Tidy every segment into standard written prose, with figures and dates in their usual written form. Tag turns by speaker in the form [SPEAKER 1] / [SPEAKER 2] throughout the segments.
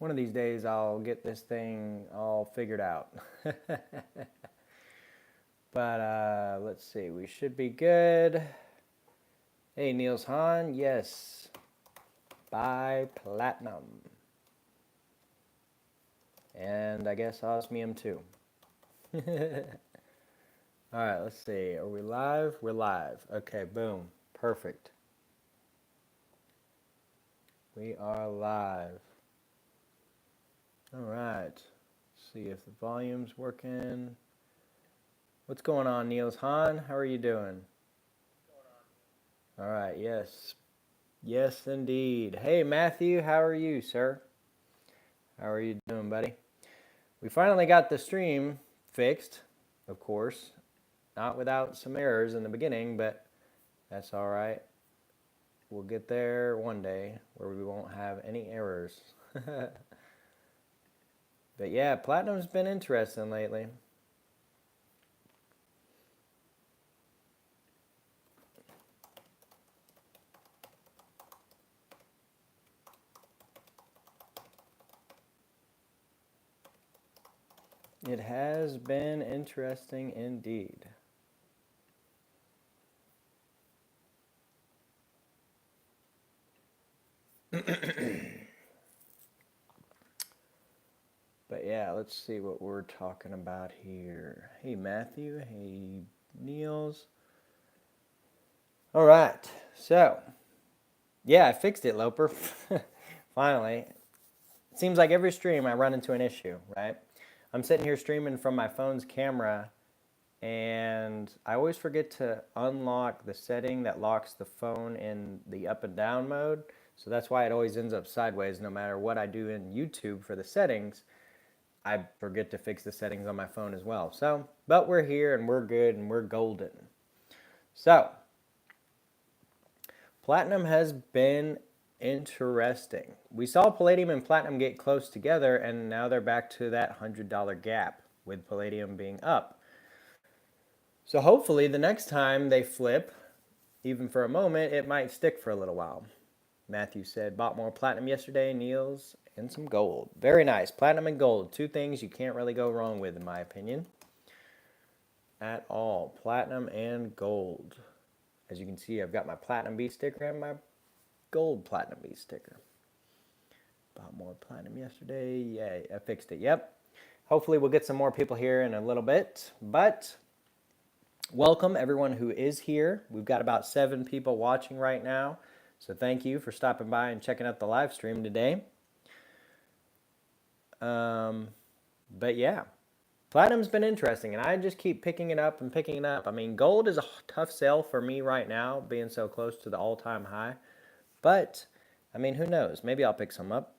[SPEAKER 1] One of these days I'll get this thing all figured out. But let's see, we should be good. Hey, Niels Hahn, yes. Buy platinum. And I guess osmium too. All right, let's see. Are we live? We're live. Okay, boom. Perfect. We are live. All right. Let's see if the volume's working. What's going on, Niels Hahn? How are you doing? All right, yes. Yes, indeed. Hey, Matthew, how are you, sir? How are you doing, buddy? We finally got the stream fixed, of course. Not without some errors in the beginning, but that's all right. We'll get there one day where we won't have any errors. But yeah, Platinum's been interesting lately. It has been interesting indeed. But yeah, let's see what we're talking about here. Hey, Matthew. Hey, Niels. All right. So, yeah, I fixed it, Loper. Finally. It seems like every stream I run into an issue, right? I'm sitting here streaming from my phone's camera, and I always forget to unlock the setting that locks the phone in the up and down mode. So that's why it always ends up sideways no matter what I do in YouTube for the settings. I forget to fix the settings on my phone as well. So, but we're here and we're good and we're golden. So, Platinum has been interesting. We saw Palladium and Platinum get close together, and now they're back to that $100 gap with Palladium being up. So hopefully the next time they flip, even for a moment, it might stick for a little while. Matthew said, bought more Platinum yesterday, Niels, and some gold. Very nice. Platinum and gold. Two things you can't really go wrong with, in my opinion. At all. Platinum and gold. As you can see, I've got my Platinum B sticker and my gold Platinum B sticker. Bought more Platinum yesterday. Yay, I fixed it. Yep. Hopefully we'll get some more people here in a little bit. But welcome everyone who is here. We've got about 7 people watching right now. So thank you for stopping by and checking out the live stream today. But yeah, Platinum's been interesting, and I just keep picking it up and picking it up. I mean, gold is a tough sell for me right now, being so close to the all-time high. But, I mean, who knows? Maybe I'll pick some up.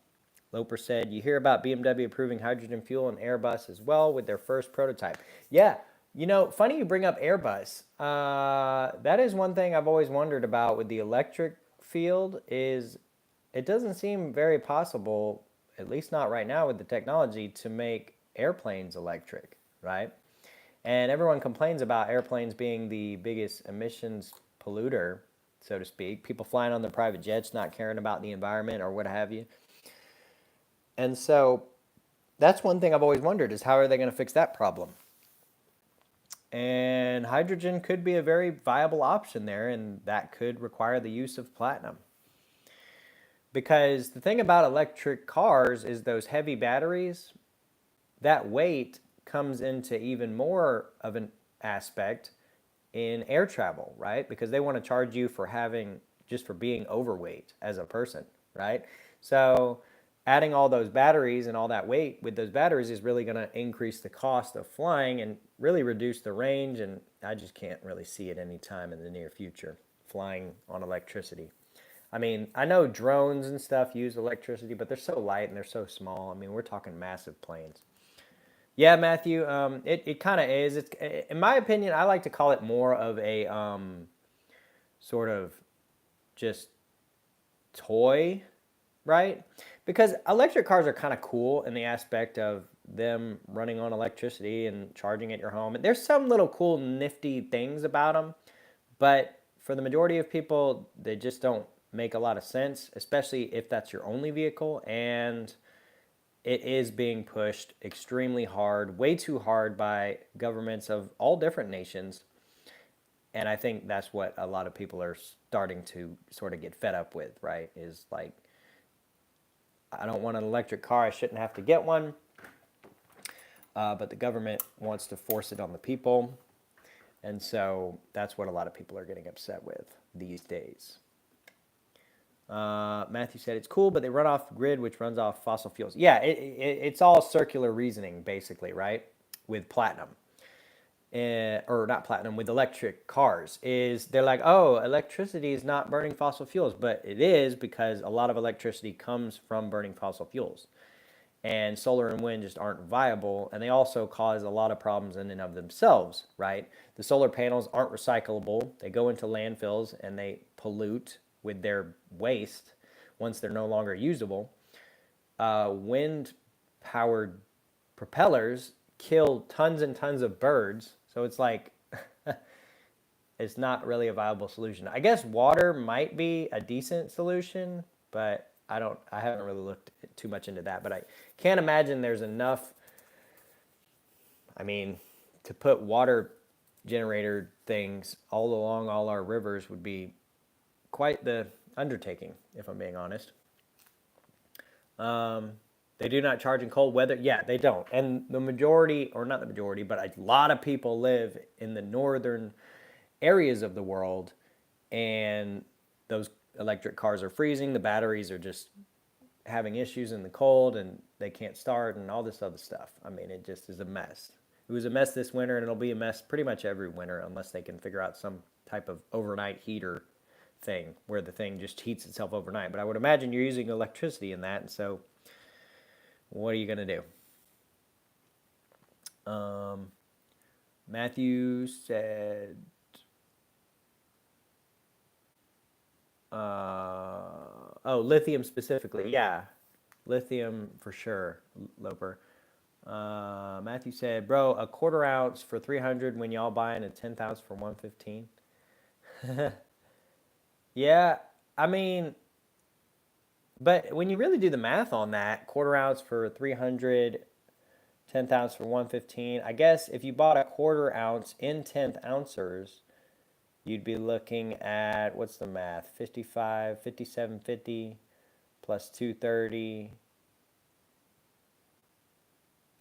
[SPEAKER 1] Loper said, you hear about BMW approving hydrogen fuel and Airbus as well with their first prototype. Yeah, you know, funny you bring up Airbus. That is one thing I've always wondered about with the electric field is it doesn't seem very possible, at least not right now with the technology, to make airplanes electric, right? And everyone complains about airplanes being the biggest emissions polluter, so to speak. People flying on their private jets, not caring about the environment or what have you. And so that's one thing I've always wondered is how are they going to fix that problem? And hydrogen could be a very viable option there, and that could require the use of platinum. Because the thing about electric cars is those heavy batteries, that weight comes into even more of an aspect in air travel, right? Because they want to charge you for having, just for being overweight as a person, right? So adding all those batteries and all that weight with those batteries is really going to increase the cost of flying and really reduce the range. And I just can't really see it any time in the near future, flying on electricity. I mean, I know drones and stuff use electricity, but they're so light and they're so small. I mean, we're talking massive planes. Yeah, Matthew, it kind of is. It's, in my opinion, I like to call it more of a sort of just toy, right? Because electric cars are kind of cool in the aspect of them running on electricity and charging at your home. And there's some little cool, nifty things about them, but for the majority of people, they just don't make a lot of sense, especially if that's your only vehicle. And it is being pushed extremely hard, way too hard by governments of all different nations. And I think that's what a lot of people are starting to sort of get fed up with, right? Is like, I don't want an electric car. I shouldn't have to get one. But the government wants to force it on the people. And so that's what a lot of people are getting upset with these days. Matthew said it's cool, but they run off grid, which runs off fossil fuels. Yeah, it's all circular reasoning, basically, right? With platinum. Or not platinum, with electric cars, is they're like, oh, electricity is not burning fossil fuels, but it is, because a lot of electricity comes from burning fossil fuels. And solar and wind just aren't viable, and they also cause a lot of problems in and of themselves, right? The solar panels aren't recyclable. They go into landfills and they pollute with their waste once they're no longer usable. Wind powered propellers kill tons and tons of birds, so it's like it's not really a viable solution. I guess water might be a decent solution, but I haven't really looked too much into that. But I can't imagine there's enough, I mean, to put water generator things all along all our rivers would be quite the undertaking, if I'm being honest. They do not charge in cold weather. Yeah, they don't. And the majority, or not the majority, but a lot of people live in the northern areas of the world, and those electric cars are freezing. The batteries are just having issues in the cold, and they can't start, and all this other stuff. I mean, it just is a mess. It was a mess this winter, and it'll be a mess pretty much every winter unless they can figure out some type of overnight heater thing where the thing just heats itself overnight. But I would imagine you're using electricity in that, and so what are you going to do? Matthew said, lithium specifically. Yeah, lithium for sure, Loper. Matthew said, bro, a quarter ounce for 300 when y'all buying a 10th ounce for 115. Yeah, I mean, but when you really do the math on that, quarter ounce for 300, 10th ounce for 115, I guess if you bought a quarter ounce in 10th ounces, you'd be looking at, what's the math? 55, 57.50 plus 230.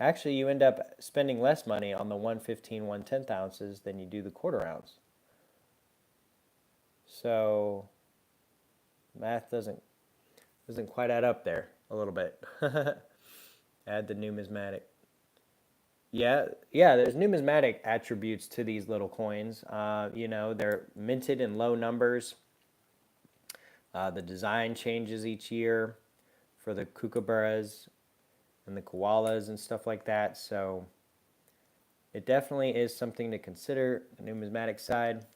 [SPEAKER 1] Actually, you end up spending less money on the 115, 1/10 ounces than you do the quarter ounce. So math doesn't quite add up there a little bit. Add the numismatic. Yeah, there's numismatic attributes to these little coins. They're minted in low numbers. The design changes each year for the kookaburras and the koalas and stuff like that. So it definitely is something to consider, the numismatic side.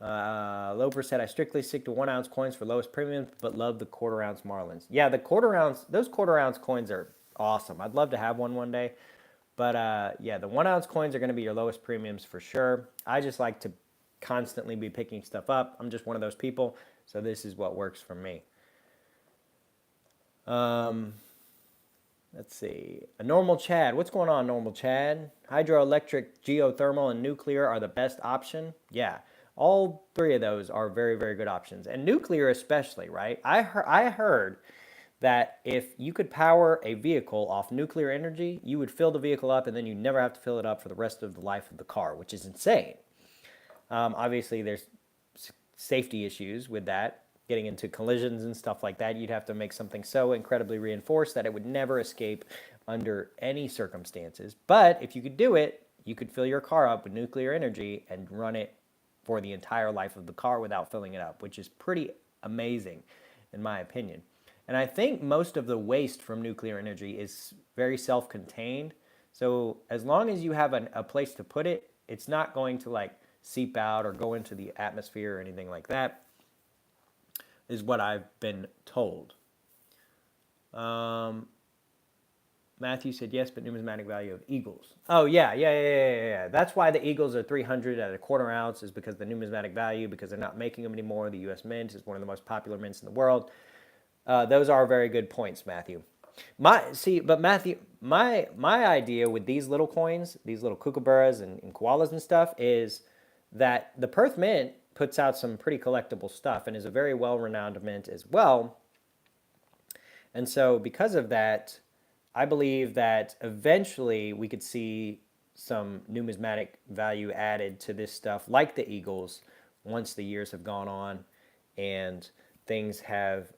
[SPEAKER 1] Loper said, I strictly stick to 1 ounce coins for lowest premium, but love the quarter ounce Marlins. Yeah, those quarter ounce coins are awesome. I'd love to have one day. But the 1 ounce coins are going to be your lowest premiums for sure. I just like to constantly be picking stuff up. I'm just one of those people. So this is what works for me. Let's see. A normal Chad. What's going on, normal Chad? Hydroelectric, geothermal, and nuclear are the best option. Yeah. All three of those are very, very good options. And nuclear especially, right? I heard that if you could power a vehicle off nuclear energy, you would fill the vehicle up and then you never have to fill it up for the rest of the life of the car, which is insane. Obviously, there's safety issues with that, getting into collisions and stuff like that. You'd have to make something so incredibly reinforced that it would never escape under any circumstances. But if you could do it, you could fill your car up with nuclear energy and run it for the entire life of the car without filling it up, which is pretty amazing, in my opinion. And I think most of the waste from nuclear energy is very self-contained. So as long as you have a place to put it, it's not going to like seep out or go into the atmosphere or anything like that, is what I've been told. Matthew said yes, but numismatic value of eagles. Oh, yeah. That's why the eagles are 300 at a quarter ounce, is because the numismatic value, because they're not making them anymore. The U.S. Mint is one of the most popular mints in the world. Those are very good points, Matthew. But Matthew, my idea with these little coins, these little kookaburras and koalas and stuff, is that the Perth Mint puts out some pretty collectible stuff and is a very well-renowned mint as well. And so, because of that, I believe that eventually we could see some numismatic value added to this stuff, like the Eagles, once the years have gone on and things have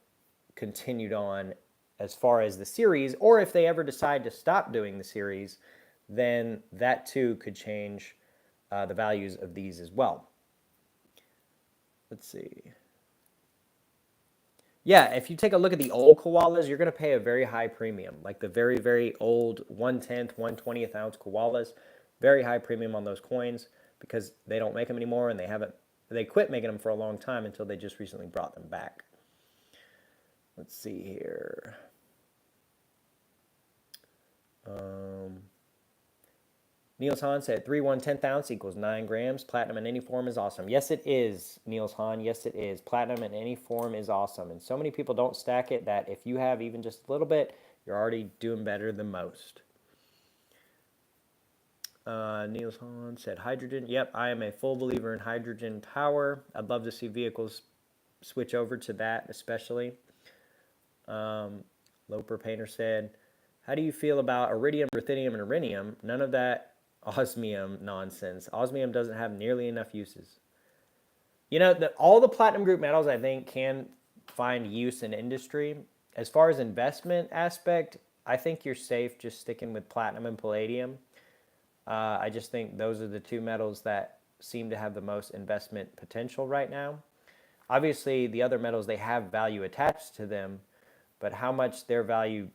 [SPEAKER 1] continued on as far as the series, or if they ever decide to stop doing the series, then that too could change the values of these as well. Let's see. Yeah, if you take a look at the old koalas, you're going to pay a very high premium, like the very, very old 1/10, 1/20th ounce koalas. Very high premium on those coins because they don't make them anymore and they quit making them for a long time until they just recently brought them back. Let's see here. Niels Hahn said 3 1/10 ounce equals 9 grams. Platinum in any form is awesome. Yes, it is, Niels Hahn. Yes, it is. Platinum in any form is awesome. And so many people don't stack it that if you have even just a little bit, you're already doing better than most. Niels Hahn said hydrogen. Yep, I am a full believer in hydrogen power. I'd love to see vehicles switch over to that, especially. Loper Painter said, how do you feel about iridium, ruthenium, and rhenium? None of that osmium nonsense. Osmium doesn't have nearly enough uses. You know, all the platinum group metals, I think, can find use in industry. As far as investment aspect, I think you're safe just sticking with platinum and palladium. I just think those are the two metals that seem to have the most investment potential right now. Obviously, the other metals, they have value attached to them, but how much their value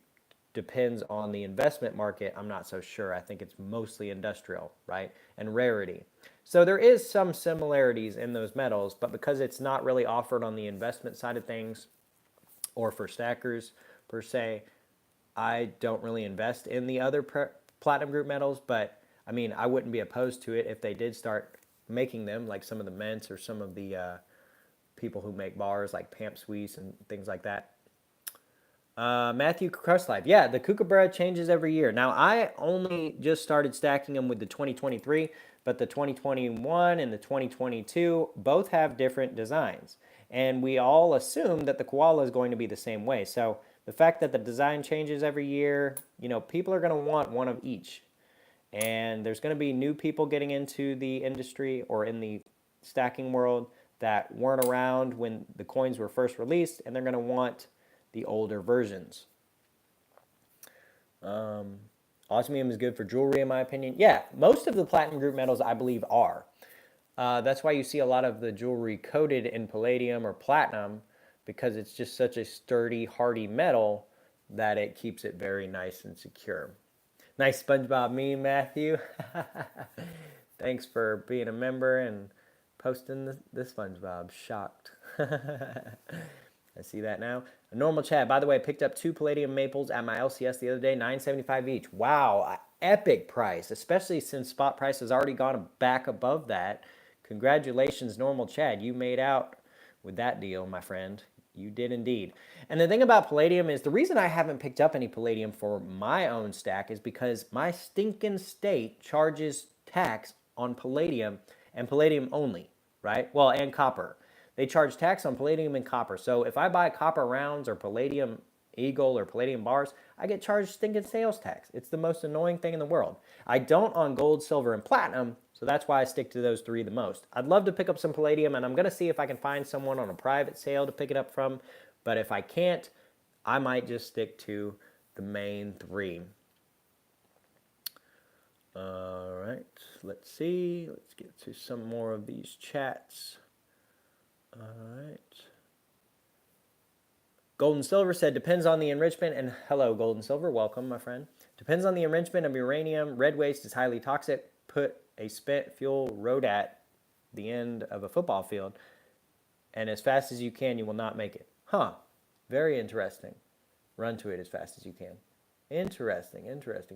[SPEAKER 1] depends on the investment market, I'm not so sure. I think it's mostly industrial, right? And rarity. So there is some similarities in those metals, but because it's not really offered on the investment side of things or for stackers per se, I don't really invest in the other platinum group metals, but I mean, I wouldn't be opposed to it if they did start making them, like some of the mints or some of the people who make bars like Pamp Suisse and things like that. Matthew Crustlife. Yeah, the Kookaburra changes every year. Now, I only just started stacking them with the 2023, but the 2021 and the 2022 both have different designs. And we all assume that the koala is going to be the same way. So the fact that the design changes every year, you know, people are going to want one of each. And there's going to be new people getting into the industry or in the stacking world that weren't around when the coins were first released, and they're going to want the older versions. Osmium is good for jewelry, in my opinion. Yeah, most of the platinum group metals, I believe, are. That's why you see a lot of the jewelry coated in palladium or platinum, because it's just such a sturdy, hardy metal that it keeps it very nice and secure. Nice SpongeBob meme, Matthew. Thanks for being a member and posting the SpongeBob. Shocked. I see that now. A normal chat. By the way, I picked up 2 palladium maples at my LCS the other day, $9.75 each. Wow, epic price, especially since spot price has already gone back above that. Congratulations, normal Chad. You made out with that deal, my friend. You did indeed. And the thing about palladium is the reason I haven't picked up any palladium for my own stack is because my stinking state charges tax on palladium and palladium only, right? Well, and copper. They charge tax on palladium and copper. So if I buy copper rounds or palladium eagle or palladium bars, I get charged stinking sales tax. It's the most annoying thing in the world. I don't on gold, silver, and platinum, so that's why I stick to those 3 the most. I'd love to pick up some palladium, and I'm going to see if I can find someone on a private sale to pick it up from. But if I can't, I might just stick to the main 3. All right, let's see. Let's get to some more of these chats. All right. Gold and Silver said, depends on the enrichment. And hello, Gold and Silver. Welcome, my friend. Depends on the enrichment of uranium. Red waste is highly toxic. Put a spent fuel road at the end of a football field, and as fast as you can, you will not make it. Huh. Very interesting. Run to it as fast as you can. Interesting,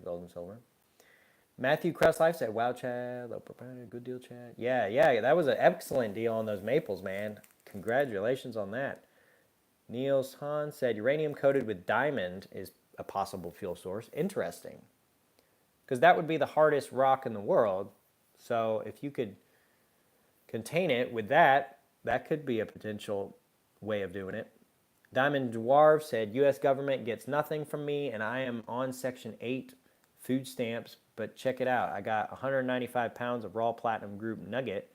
[SPEAKER 1] Gold and Silver. Matthew Crestlife said, wow, Chad. Good deal, Chad. Yeah, that was an excellent deal on those maples, man. Congratulations on that. Niels Hahn said, uranium coated with diamond is a possible fuel source. Interesting. Because that would be the hardest rock in the world. So if you could contain it with that, that could be a potential way of doing it. Diamond Dwarf said, U.S. government gets nothing from me, and I am on Section 8 food stamps, but check it out. I got 195 pounds of raw platinum group nugget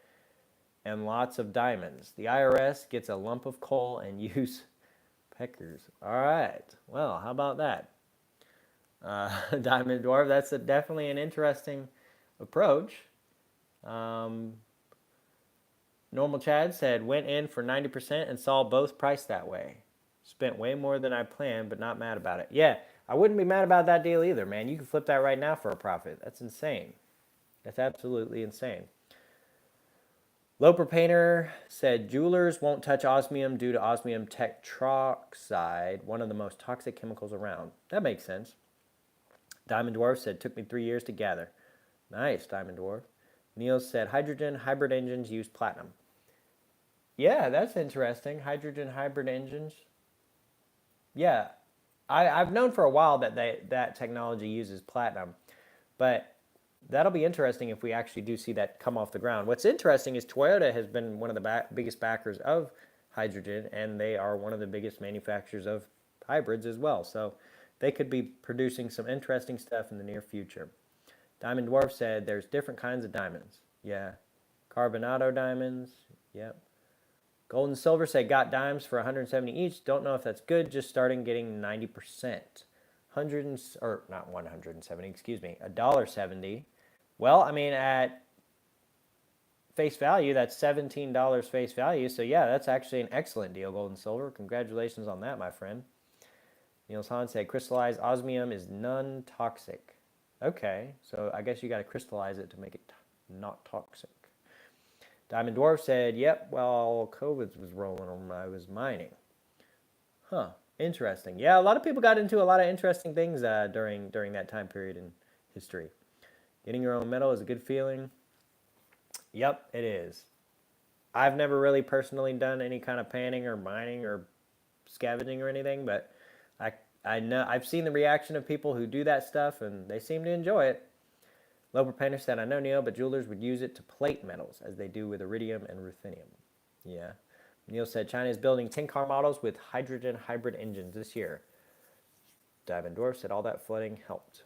[SPEAKER 1] and lots of diamonds. The IRS gets a lump of coal and use peckers. All right. Well, how about that? Diamond Dwarf, that's definitely an interesting approach. Normal Chad said, went in for 90% and saw both priced that way. Spent way more than I planned, but not mad about it. Yeah, I wouldn't be mad about that deal either, man. You can flip that right now for a profit. That's insane. That's absolutely insane. Loper Painter said, jewelers won't touch osmium due to osmium tetroxide, one of the most toxic chemicals around. That makes sense. Diamond Dwarf said, took me 3 years to gather. Nice, Diamond Dwarf. Neil said, hydrogen hybrid engines use platinum. Yeah, that's interesting. Hydrogen hybrid engines. Yeah, I've known for a while that that technology uses platinum, but that'll be interesting if we actually do see that come off the ground. What's interesting is Toyota has been one of the biggest backers of hydrogen, and they are one of the biggest manufacturers of hybrids as well. So they could be producing some interesting stuff in the near future. Diamond Dwarf said there's different kinds of diamonds. Yeah. Carbonado diamonds. Yep. Gold and Silver said got dimes for 170 each. Don't know if that's good. Just starting getting 90%. Not 170, excuse me, $1.70. Well, I mean, at face value, that's $17 face value. So yeah, that's actually an excellent deal, Gold and Silver. Congratulations on that, my friend. Niels Hahn said crystallized osmium is non-toxic. Okay, so I guess you got to crystallize it to make it not toxic. Diamond Dwarf said, yep, well, COVID was rolling when I was mining. Huh, interesting. Yeah, a lot of people got into a lot of interesting things during that time period in history. Getting your own metal is a good feeling. Yep, it is. I've never really personally done any kind of panning or mining or scavenging or anything, but I know I've seen the reaction of people who do that stuff, and they seem to enjoy it. Loper Painter said, I know, Neil, but jewelers would use it to plate metals, as they do with iridium and ruthenium. Yeah. Neil said, China is building 10 car models with hydrogen hybrid engines this year. Diamond Dwarf said, all that flooding helped.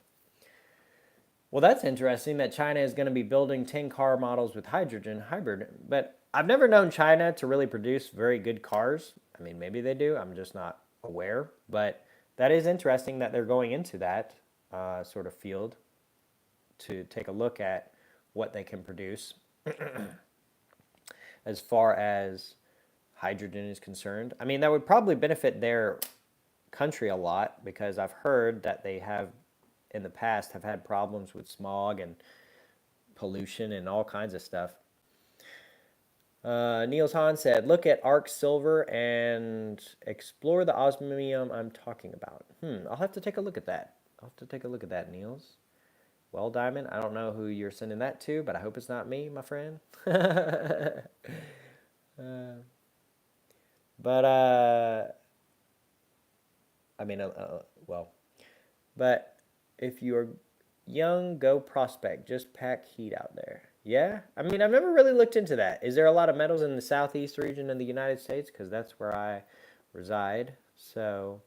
[SPEAKER 1] Well, that's interesting that China is going to be building 10 car models with hydrogen hybrid, but I've never known China to really produce very good cars. I mean, maybe they do. I'm just not aware, but that is interesting that they're going into that sort of field to take a look at what they can produce as far as hydrogen is concerned. I mean, that would probably benefit their country a lot, because I've heard that they have in the past have had problems with smog and pollution and all kinds of stuff. Niels Hahn said, look at Arc Silver and explore the osmium I'm talking about. I'll have to take a look at that. Niels. Well, Diamond, I don't know who you're sending that to, but I hope it's not me, my friend. But if you're young, go prospect. Just pack heat out there. Yeah? I mean, I've never really looked into that. Is there a lot of metals in the southeast region of the United States? Because that's where I reside. So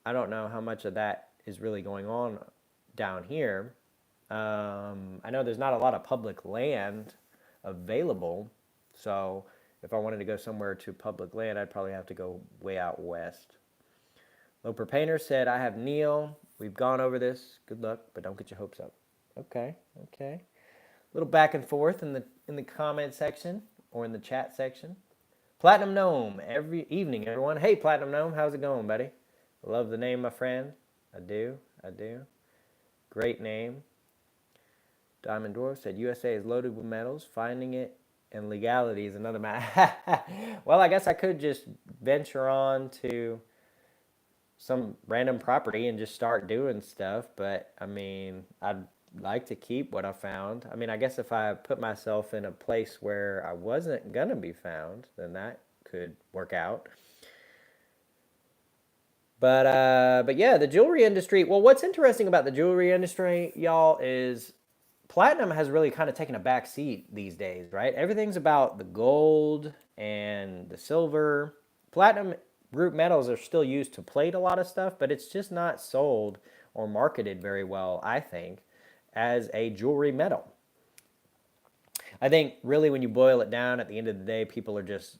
[SPEAKER 1] I don't know how much of that is really going on down here. I know there's not a lot of public land available. So if I wanted to go somewhere to public land, I'd probably have to go way out west. Loper Painter said, I have Neil. We've gone over this. Good luck, but don't get your hopes up. Okay. A little back and forth in the comment section or in the chat section. Platinum Gnome, every evening, everyone. Hey, Platinum Gnome, how's it going, buddy? Love the name, my friend. I do. Great name. Diamond Dwarf said, USA is loaded with metals. Finding it and legality is another matter. Well, I guess I could just venture on to some random property and just start doing stuff. But, I mean, I'd like to keep what I found. I mean, I guess if I put myself in a place where I wasn't going to be found, then that could work out. But yeah, the jewelry industry. Well, what's interesting about the jewelry industry, y'all, is platinum has really kind of taken a back seat these days, right? Everything's about the gold and the silver. Platinum group metals are still used to plate a lot of stuff, but it's just not sold or marketed very well, I think, as a jewelry metal. I think really when you boil it down, at the end of the day, people are just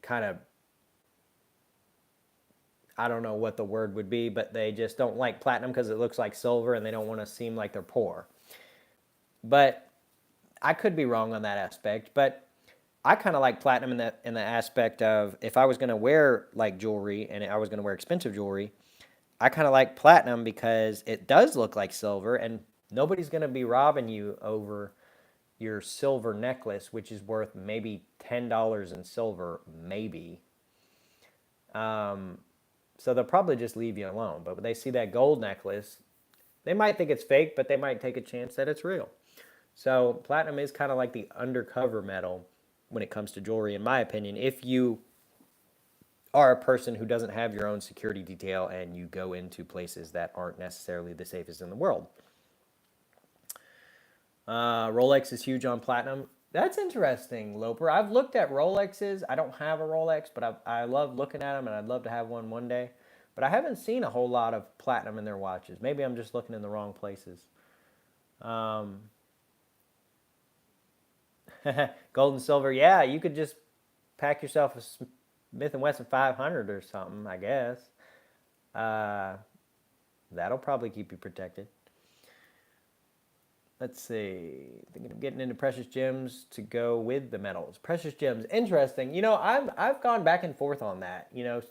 [SPEAKER 1] kind of, I don't know what the word would be, but they just don't like platinum because it looks like silver and they don't want to seem like they're poor. But I could be wrong on that aspect, but I kind of like platinum in the aspect of if I was going to wear like jewelry and I was going to wear expensive jewelry, I kind of like platinum because it does look like silver and nobody's going to be robbing you over your silver necklace, which is worth maybe $10 in silver, maybe. Um, so they'll probably just leave you alone. But when they see that gold necklace, they might think it's fake, but they might take a chance that it's real. So platinum is kind of like the undercover metal when it comes to jewelry, in my opinion. If you are a person who doesn't have your own security detail and you go into places that aren't necessarily the safest in the world. Rolex is huge on platinum. That's interesting, Loper. I've looked at Rolexes. I don't have a Rolex, but I love looking at them, and I'd love to have one day. But I haven't seen a whole lot of platinum in their watches. Maybe I'm just looking in the wrong places. Um, Gold and silver, yeah, you could just pack yourself a Smith and Wesson 500 or something, I guess. Uh, that'll probably keep you protected. Let's see. Thinking of getting into precious gems to go with the metals. Precious gems, interesting. I've gone back and forth on that. There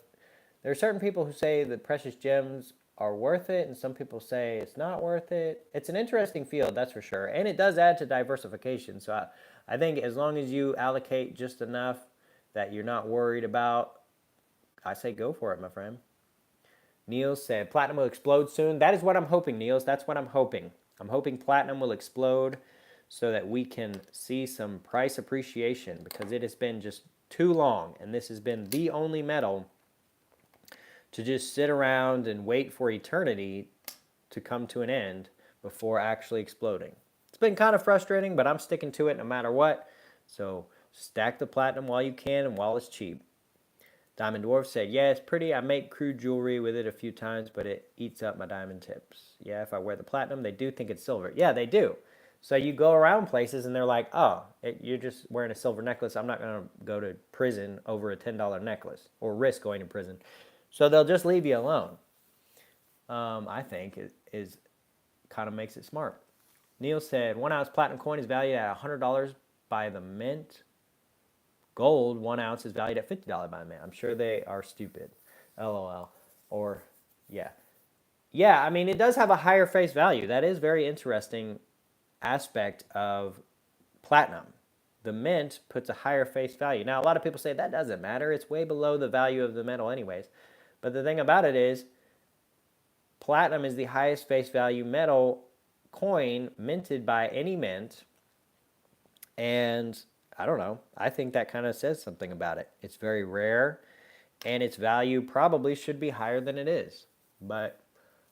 [SPEAKER 1] are certain people who say that precious gems are worth it, and some people say it's not worth it. It's an interesting field, that's for sure, and it does add to diversification. So I think as long as you allocate just enough that you're not worried about, I say go for it, my friend. Niels said platinum will explode soon. That is what I'm hoping, Niels. That's what I'm hoping. I'm hoping platinum will explode so that we can see some price appreciation because it has been just too long, and this has been the only metal to just sit around and wait for eternity to come to an end before actually exploding. It's been kind of frustrating, but I'm sticking to it no matter what. So stack the platinum while you can and while it's cheap. Diamond Dwarf said, yeah, it's pretty. I make crude jewelry with it a few times, but it eats up my diamond tips. Yeah, if I wear the platinum, they do think it's silver. Yeah, they do. So you go around places and they're like, oh, you're just wearing a silver necklace. I'm not going to go to prison over a $10 necklace or risk going to prison. So they'll just leave you alone. I think is kind of makes it smart. Neil said, 1 ounce platinum coin is valued at $100 by the mint. Gold, 1 ounce is valued at $50 by the mint. I'm sure they are stupid. LOL. Or, yeah. Yeah, I mean, it does have a higher face value. That is very interesting aspect of platinum. The mint puts a higher face value. Now, a lot of people say that doesn't matter. It's way below the value of the metal anyways. But the thing about it is, platinum is the highest face value metal coin minted by any mint. And I don't know. I think that kind of says something about it. It's very rare, and its value probably should be higher than it is. But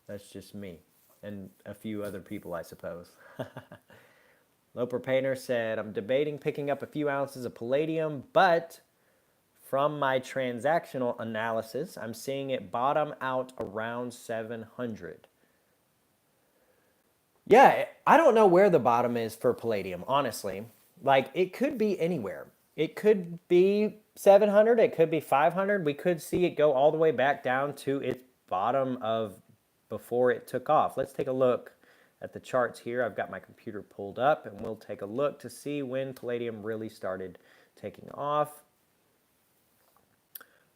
[SPEAKER 1] that's just me and a few other people, I suppose. Loper Painter said, I'm debating picking up a few ounces of palladium, but from my transactional analysis, I'm seeing it bottom out around 700. Yeah, I don't know where the bottom is for palladium, honestly. Like, it could be anywhere. It could be 700, it could be 500. We could see it go all the way back down to its bottom of before it took off. Let's take a look at the charts here. I've got my computer pulled up, and we'll take a look to see when palladium really started taking off.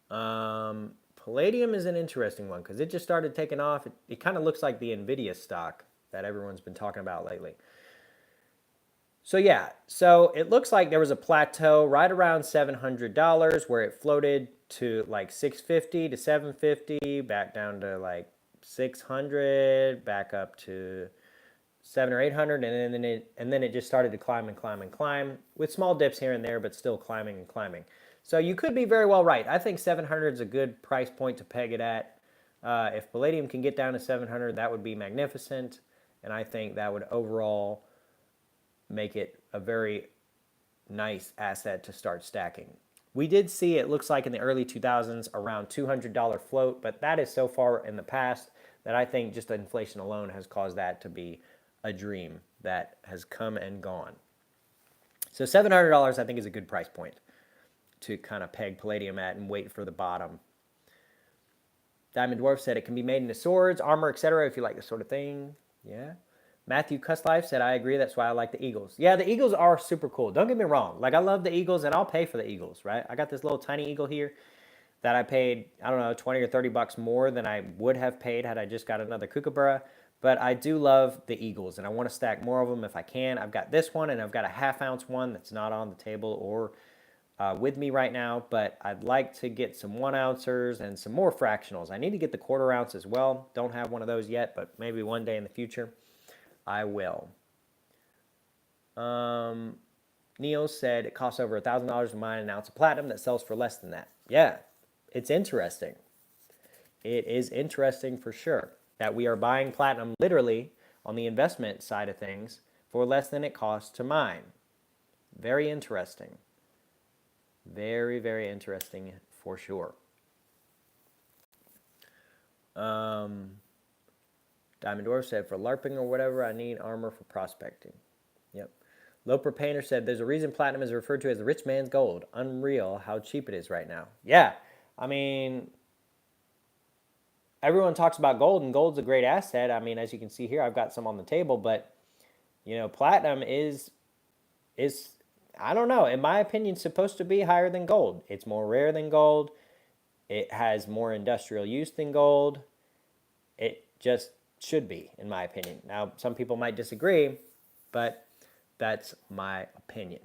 [SPEAKER 1] Palladium is an interesting one because it just started taking off. It kind of looks like the NVIDIA stock that everyone's been talking about lately. So yeah, so it looks like there was a plateau right around $700 where it floated to like 650 to 750, back down to like 600, back up to 700 or 800, and then it just started to climb and climb and climb with small dips here and there, but still climbing and climbing. So you could be very well right. I think 700 is a good price point to peg it at. If palladium can get down to 700, that would be magnificent. And I think that would overall make it a very nice asset to start stacking. We did see, it looks like in the early 2000s, around $200 float, but that is so far in the past that I think just inflation alone has caused that to be a dream that has come and gone. So $700 I think is a good price point to kind of peg palladium at and wait for the bottom. Diamond Dwarf said it can be made into swords, armor, etc. if you like this sort of thing. Yeah. Matthew Cusslife said, I agree. That's why I like the Eagles. Yeah, the Eagles are super cool. Don't get me wrong. Like, I love the Eagles, and I'll pay for the Eagles, right? I got this little tiny Eagle here that I paid, I don't know, 20 or 30 bucks more than I would have paid had I just got another Kookaburra. But I do love the Eagles, and I want to stack more of them if I can. I've got this one, and I've got a half-ounce one that's not on the table or with me right now, but I'd like to get some 1-ouncers and some more fractionals. I need to get the 1/4 ounce as well. Don't have one of those yet, but maybe one day in the future I will. Neil said it costs over $1,000 to mine an ounce of platinum that sells for less than that. Yeah, it's interesting. It is interesting for sure that we are buying platinum literally on the investment side of things for less than it costs to mine. Very interesting. Very, very interesting for sure. Diamond Dwarf said, for LARPing or whatever, I need armor for prospecting. Yep. Loper Painter said, there's a reason platinum is referred to as the rich man's gold. Unreal how cheap it is right now. Yeah, I mean, everyone talks about gold, and gold's a great asset. I mean, as you can see here, I've got some on the table, but, you know, platinum is I don't know, in my opinion, supposed to be higher than gold. It's more rare than gold. It has more industrial use than gold. It just should be, in my opinion. Now, some people might disagree, but that's my opinion.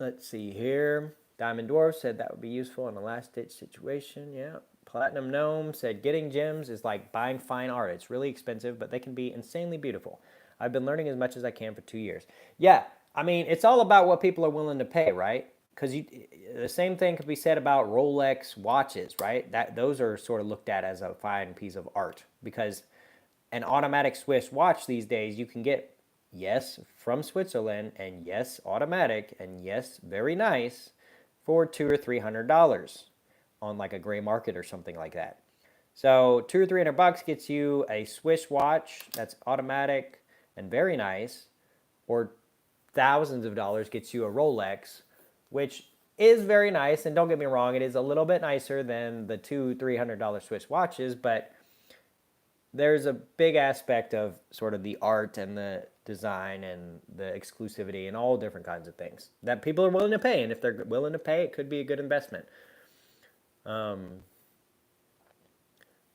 [SPEAKER 1] Let's see here. Diamond Dwarf said that would be useful in a last-ditch situation. Yeah. Platinum Gnome said, getting gems is like buying fine art. It's really expensive, but they can be insanely beautiful. I've been learning as much as I can for 2 years. Yeah, I mean, it's all about what people are willing to pay, right? Because the same thing could be said about Rolex watches, right? Those are sort of looked at as a fine piece of art. Because an automatic Swiss watch these days, you can get, yes, from Switzerland, and yes, automatic, and yes, very nice, for $200 or $300 on like a gray market or something like that. So $200 or $300 gets you a Swiss watch that's automatic and very nice, or thousands of dollars gets you a Rolex, which is very nice. And don't get me wrong, it is a little bit nicer than the $200, $300 Swiss watches, but there's a big aspect of sort of the art and the design and the exclusivity and all different kinds of things that people are willing to pay. And if they're willing to pay, it could be a good investment.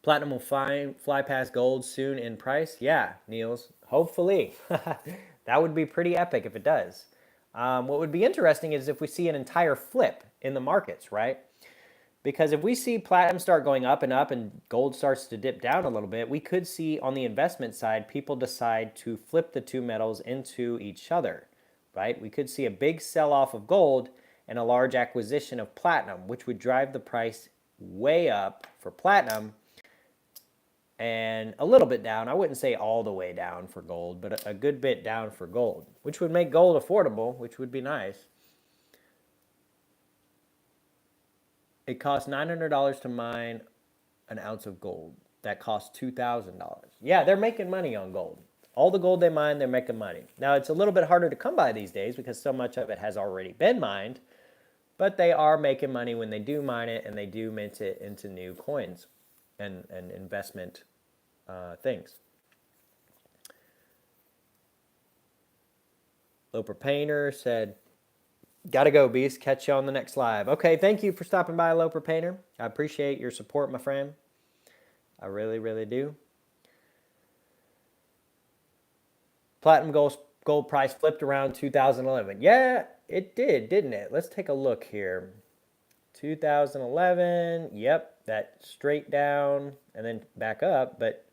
[SPEAKER 1] Platinum will fly past gold soon in price. Yeah, Niels, hopefully. That would be pretty epic if it does. What would be interesting is if we see an entire flip in the markets, right? Because if we see platinum start going up and gold starts to dip down a little bit, we could see on the investment side, people decide to flip the two metals into each other, right? We could see a big sell-off of gold and a large acquisition of platinum, which would drive the price way up for platinum and a little bit down. I wouldn't say all the way down for gold, but a good bit down for gold, which would make gold affordable, which would be nice. It costs $900 to mine an ounce of gold. That costs $2,000. Yeah, they're making money on gold. All the gold they mine, they're making money. Now, it's a little bit harder to come by these days because so much of it has already been mined, but they are making money when they do mine it, and they do mint it into new coins and investment things. Loper Painter said, gotta go, Beast. Catch you on the next live. Okay, thank you for stopping by, Loper Painter. I appreciate your support, my friend. I really, really do. Platinum gold price flipped around 2011. Yeah, it did, didn't it? Let's take a look here. 2011, yep, that straight down and then back up, but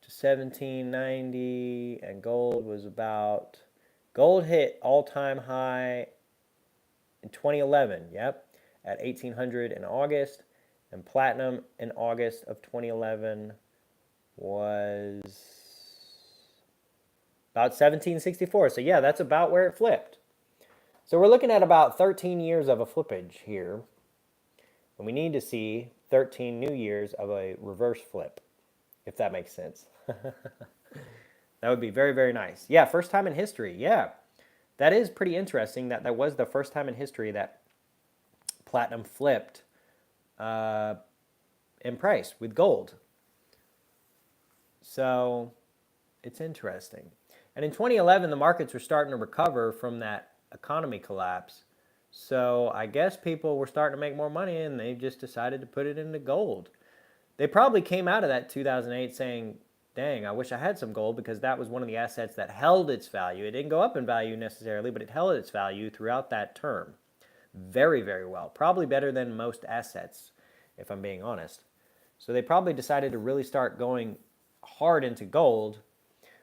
[SPEAKER 1] to 1790, and gold was about Gold hit all-time high in 2011, yep, at 1800 in August, and platinum in August of 2011 was about 1764. So yeah, that's about where it flipped. So we're looking at about 13 years of a flippage here. And we need to see 13 new years of a reverse flip, if that makes sense. That would be very, very nice. Yeah, first time in history. Yeah, that is pretty interesting that was the first time in history that platinum flipped in price with gold. So it's interesting. And in 2011, the markets were starting to recover from that economy collapse. So I guess people were starting to make more money and they just decided to put it into gold. They probably came out of that 2008 saying, dang, I wish I had some gold, because that was one of the assets that held its value. It didn't go up in value necessarily, but it held its value throughout that term. Very, very well. Probably better than most assets, if I'm being honest. So they probably decided to really start going hard into gold.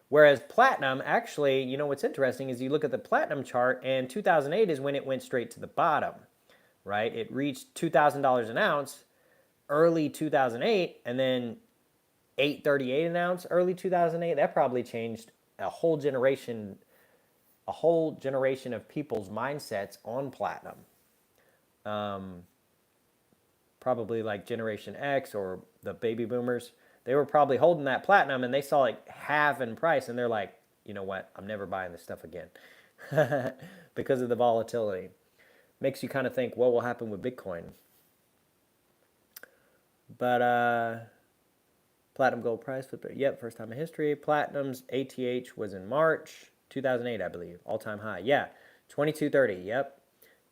[SPEAKER 1] Whereas platinum, actually, you know what's interesting is you look at the platinum chart, and 2008 is when it went straight to the bottom, right? It reached $2,000 an ounce early 2008, and then $838 an ounce early 2008. That probably changed a whole generation of people's mindsets on platinum. Probably like Generation X or the baby boomers. They were probably holding that platinum and they saw like half in price, and they're like, you know what, I'm never buying this stuff again because of the volatility. Makes you kind of think, what will happen with Bitcoin? But platinum gold price, yep, first time in history. Platinum's ATH was in March 2008, I believe, all-time high. Yeah, 2230, yep.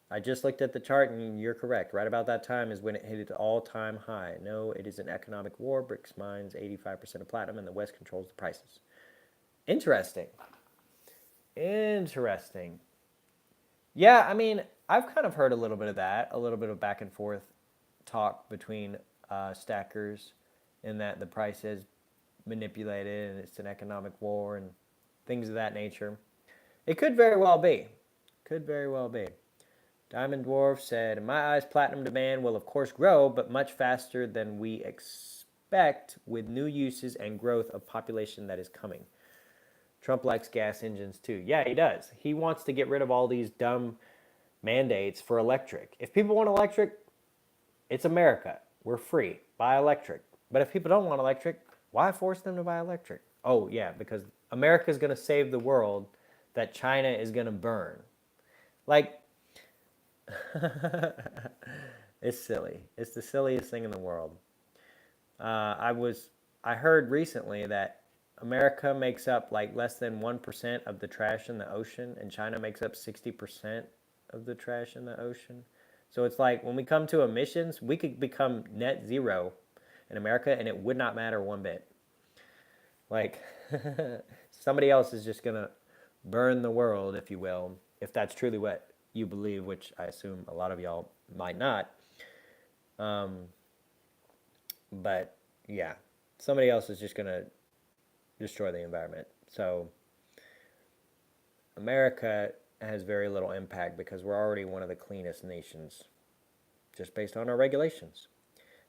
[SPEAKER 1] I just looked at the chart and you're correct. Right about that time is when it hit its all-time high. No, it is an economic war. BRICS mines 85% of platinum and the West controls the prices. Interesting. Interesting. Yeah, I mean, I've kind of heard a little bit of that, a little bit of back and forth talk between stackers, in that the price is manipulated and it's an economic war and things of that nature. It could very well be. Could very well be. Diamond Dwarf said, in my eyes, platinum demand will of course grow, but much faster than we expect with new uses and growth of population that is coming. Trump likes gas engines too. Yeah, he does. He wants to get rid of all these dumb mandates for electric. If people want electric, it's America. We're free. Buy electric. But if people don't want electric, why force them to buy electric? Oh, yeah, because America is going to save the world that China is going to burn. Like, it's silly. It's the silliest thing in the world. I heard recently that America makes up like less than 1% of the trash in the ocean, and China makes up 60% of the trash in the ocean. So it's like when we come to emissions, we could become net zero in America and it would not matter one bit. Like, somebody else is just going to burn the world, if you will, if that's truly what you believe, which I assume a lot of y'all might not. But yeah, somebody else is just going to destroy the environment. So America has very little impact because we're already one of the cleanest nations just based on our regulations.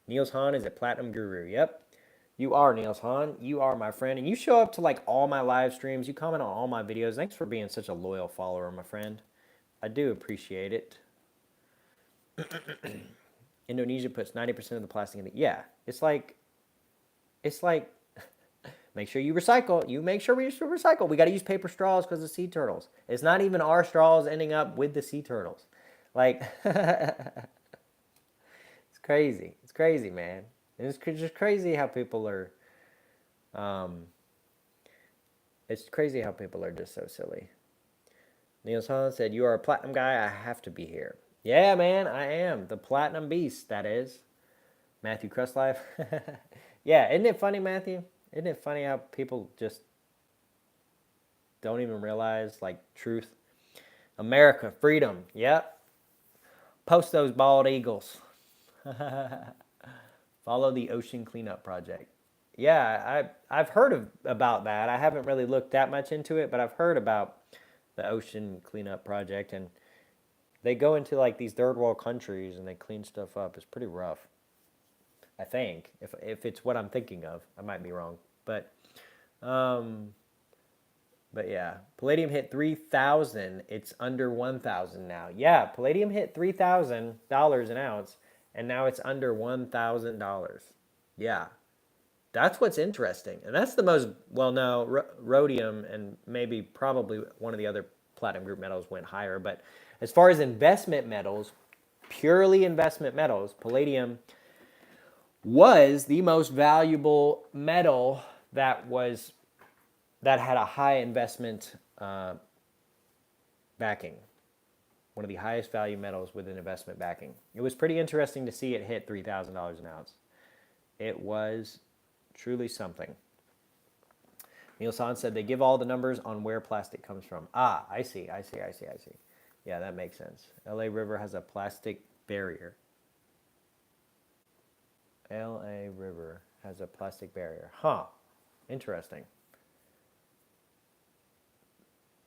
[SPEAKER 1] Niels Hahn is a platinum guru. Yep. You are, Niels Hahn. You are my friend. And you show up to like all my live streams. You comment on all my videos. Thanks for being such a loyal follower, my friend. I do appreciate it. Indonesia puts 90% of the plastic in the... Yeah. It's like... Make sure you recycle. You make sure we recycle. We got to use paper straws because of sea turtles. It's not even our straws ending up with the sea turtles. Like... It's crazy. It's crazy, man. It's just crazy how people are, it's crazy how people are just so silly. Niels Hahn said, you are a platinum guy, I have to be here. Yeah, man, I am. The platinum beast, that is. Matthew Crustlife. Yeah, isn't it funny, Matthew? Isn't it funny how people just don't even realize, like, truth? America, freedom, yep. Post those bald eagles. Follow the Ocean Cleanup Project. Yeah, I've heard about that. I haven't really looked that much into it, but I've heard about the ocean cleanup project, and they go into like these third world countries and they clean stuff up. It's pretty rough. I think if it's what I'm thinking of, I might be wrong, um, but yeah, palladium hit 3,000. It's under 1,000 now. Yeah, palladium hit $3,000 an ounce, and now it's under $1,000. Yeah, that's what's interesting, and that's the most well. No, rhodium and maybe probably one of the other platinum group metals went higher, but as far as investment metals, purely investment metals, palladium was the most valuable metal that had a high investment backing. One of the highest value metals with an investment backing. It was pretty interesting to see it hit $3,000 an ounce. It was truly something. Neil San said they give all the numbers on where plastic comes from. Ah, I see. Yeah, that makes sense. LA River has a plastic barrier. LA River has a plastic barrier. Huh. Interesting.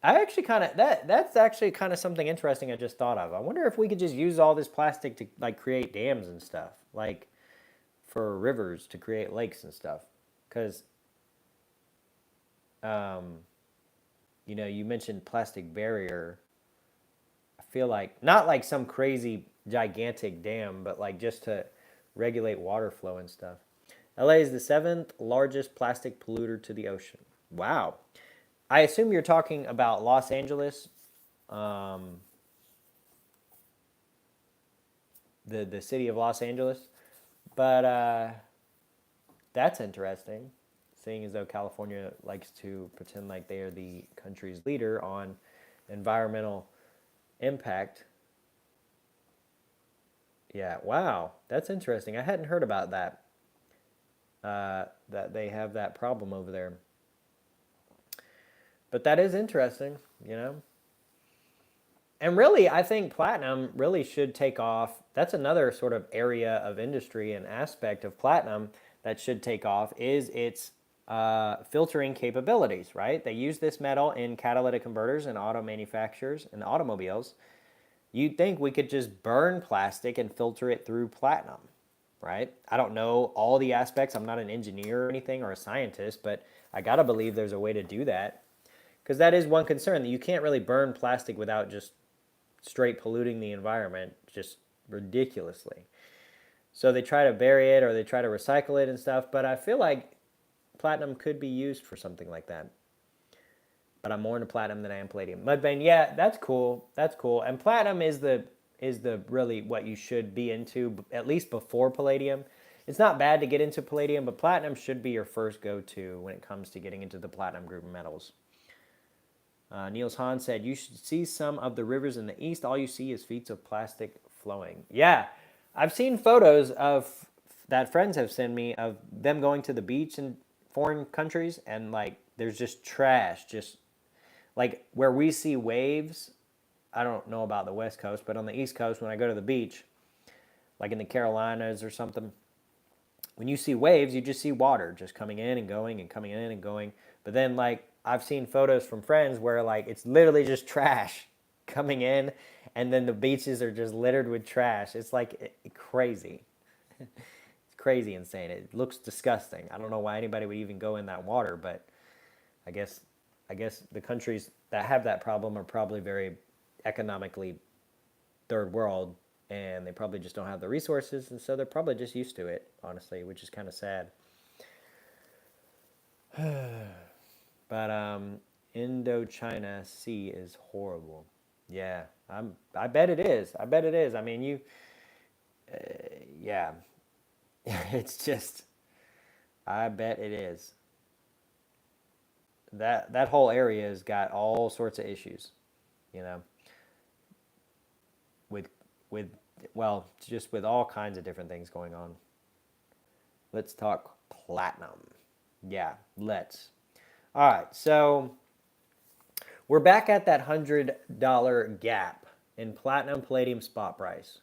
[SPEAKER 1] I actually kind of that's actually kind of something interesting I just thought of. I wonder if we could just use all this plastic to like create dams and stuff, like for rivers to create lakes and stuff. Because um, you mentioned plastic barrier. I feel like not like some crazy gigantic dam, but like just to regulate water flow and stuff. LA is the seventh largest plastic polluter to the ocean. Wow. I assume you're talking about Los Angeles, um, the city of Los Angeles, but that's interesting, seeing as though California likes to pretend like they are the country's leader on environmental impact. Yeah, wow, that's interesting. I hadn't heard about that. That they have that problem over there, but that is interesting. And really, I think platinum really should take off. That's another sort of area of industry and aspect of platinum that should take off is its filtering capabilities, right? They use this metal in catalytic converters and auto manufacturers and automobiles. You'd think we could just burn plastic and filter it through platinum, right? I don't know all the aspects. I'm not an engineer or anything or a scientist, but I got to believe there's a way to do that. Because that is one concern, that you can't really burn plastic without just straight polluting the environment just ridiculously. So they try to bury it or they try to recycle it and stuff, but I feel like platinum could be used for something like that. But I'm more into platinum than I am palladium. Mudvayne, yeah, that's cool. That's cool. And platinum is the really what you should be into, at least before palladium. It's not bad to get into palladium, but platinum should be your first go-to when it comes to getting into the platinum group of metals. Niels Hahn said, you should see some of the rivers in the east. All you see is feet of plastic flowing. Yeah, I've seen photos of that friends have sent me of them going to the beach in foreign countries, and like there's just trash, just like where we see waves. I don't know about the West Coast, but on the East Coast, when I go to the beach, like in the Carolinas or something, when you see waves, you just see water just coming in and going and coming in and going. But then like I've seen photos from friends where like it's literally just trash coming in, and then the beaches are just littered with trash. It's like crazy. It's crazy insane. It looks disgusting. I don't know why anybody would even go in that water, but I guess the countries that have that problem are probably very economically third world, and they probably just don't have the resources, and so they're probably just used to it, honestly, which is kind of sad. But Indochina Sea is horrible. Yeah, I bet it is. I bet it is. I mean, yeah, it's just. I bet it is. That whole area has got all sorts of issues, you know, with with well, just with all kinds of different things going on. Let's talk platinum. Yeah, let's. All right, so we're back at that $100 gap in platinum palladium spot price,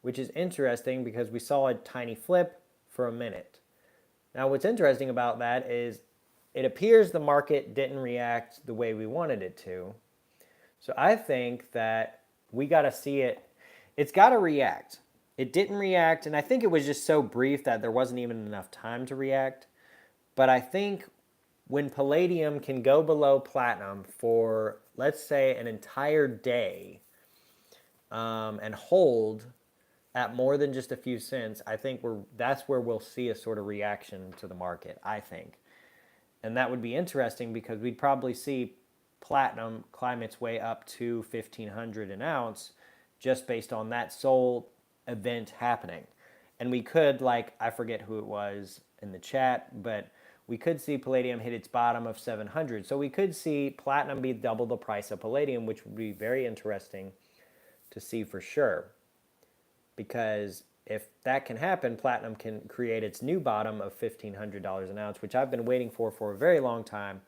[SPEAKER 1] which is interesting because we saw a tiny flip for a minute. Now, what's interesting about that is it appears the market didn't react the way we wanted it to. So I think that we got to see it. It's got to react. It didn't react, and I think it was just so brief that there wasn't even enough time to react. But I think when palladium can go below platinum for, let's say, an entire day and hold at more than just a few cents, I think that's where we'll see a sort of reaction to the market, I think. And that would be interesting because we'd probably see platinum climb its way up to 1,500 an ounce just based on that sole event happening. And we could, like, I forget who it was in the chat, but we could see palladium hit its bottom of 700. So we could see platinum be double the price of palladium, which would be very interesting to see for sure. Because if that can happen, platinum can create its new bottom of $1,500 an ounce, which I've been waiting for a very long time,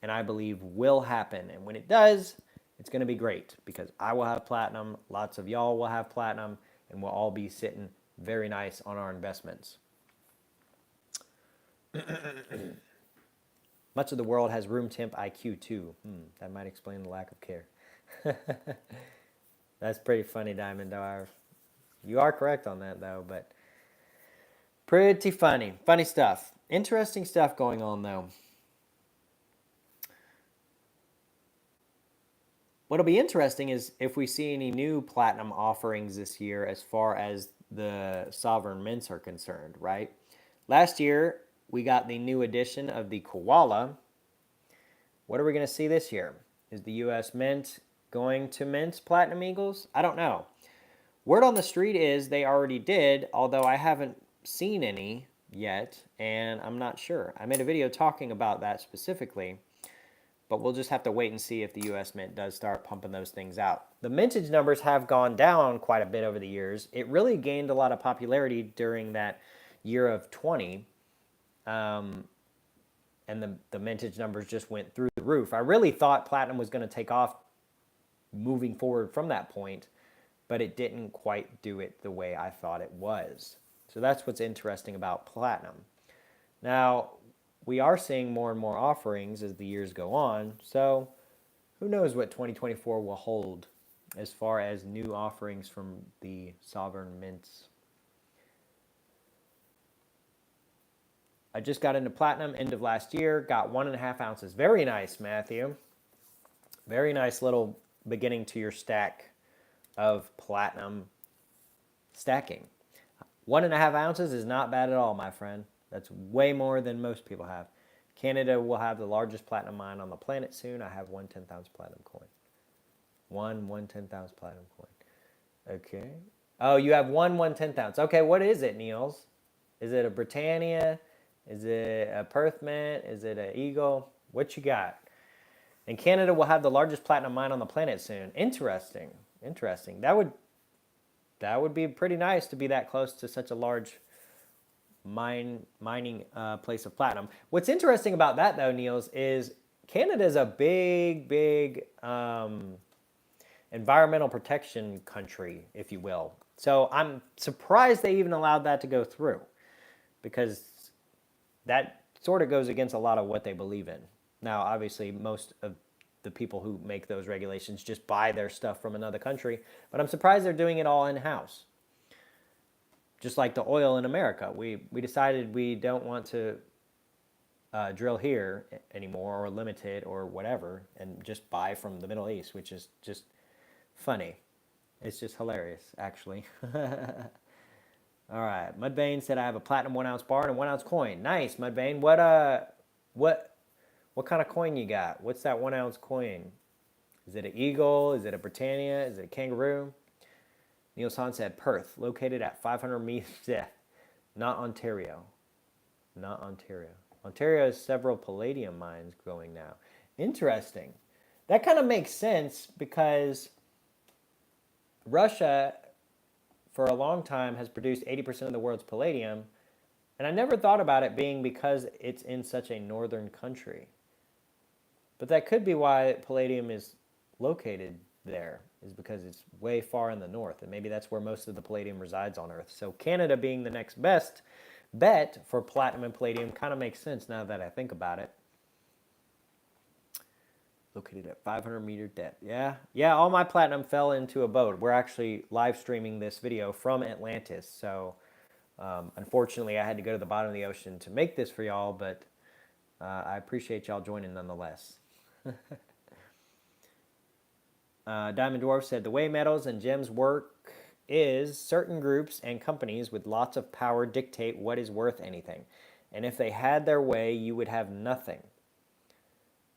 [SPEAKER 1] and I believe will happen. And when it does, it's going to be great because I will have platinum, lots of y'all will have platinum, and we'll all be sitting very nice on our investments. Much of the world has room temp IQ too. That might explain the lack of care. That's pretty funny, Diamond Dwarf. You are correct on that, though, but pretty funny. Funny stuff. Interesting stuff going on, though. What'll be interesting is if we see any new platinum offerings this year as far as the sovereign mints are concerned, right? Last year, we got the new edition of the Koala. What are we going to see this year? Is the U.S. Mint going to mint Platinum Eagles? I don't know. Word on the street is they already did, although I haven't seen any yet, and I'm not sure. I made a video talking about that specifically, but we'll just have to wait and see if the U.S. Mint does start pumping those things out. The mintage numbers have gone down quite a bit over the years. It really gained a lot of popularity during that year of 20, and the mintage numbers just went through the roof. I really thought platinum was going to take off moving forward from that point, but it didn't quite do it the way I thought it was. So that's what's interesting about platinum. Now, we are seeing more and more offerings as the years go on, so who knows what 2024 will hold as far as new offerings from the sovereign mints. I just got into platinum end of last year, got 1.5 ounces. Very nice, Matthew. Very nice little beginning to your stack of platinum stacking. 1.5 ounces is not bad at all, my friend. That's way more than most people have. Canada will have the largest platinum mine on the planet soon. I have 1/10 ounce platinum coin. 1/10 ounce platinum coin. Okay. Oh, you have 1/10 ounce. Okay, what is it, Niels? Is it a Britannia? Is it a Perth Mint? Is it an Eagle? What you got? And Canada will have the largest platinum mine on the planet soon. Interesting. Interesting. That would be pretty nice to be that close to such a large mining place of platinum. What's interesting about that, though, Niels, is Canada is a big environmental protection country, if you will. So I'm surprised they even allowed that to go through, because that sort of goes against a lot of what they believe in. Now, obviously, most of the people who make those regulations just buy their stuff from another country, but I'm surprised they're doing it all in-house. Just like the oil in America. We decided we don't want to drill here anymore or limit it or whatever and just buy from the Middle East, which is just funny. It's just hilarious, actually. All right, Mudvayne said I have a platinum 1 ounce bar and a 1 ounce coin. Nice, Mudvayne. What kind of coin you got? What's that 1 ounce coin? Is it an Eagle? Is it a Britannia? Is it a Kangaroo? Neil San said Perth, located at 500 meters. Yeah, not Ontario. Not Ontario. Ontario has several palladium mines going now. Interesting. That kind of makes sense because Russia, for a long time, has produced 80% of the world's palladium, and I never thought about it being because it's in such a northern country. But that could be why palladium is located there, is because it's way far in the north, and maybe that's where most of the palladium resides on Earth. So Canada being the next best bet for platinum and palladium kind of makes sense now that I think about it. Located at 500-meter depth. Yeah, all my platinum fell into a boat. We're actually live streaming this video from Atlantis. So unfortunately, I had to go to the bottom of the ocean to make this for y'all, but I appreciate y'all joining nonetheless. Diamond Dwarf said, the way metals and gems work is certain groups and companies with lots of power dictate what is worth anything. And if they had their way, you would have nothing.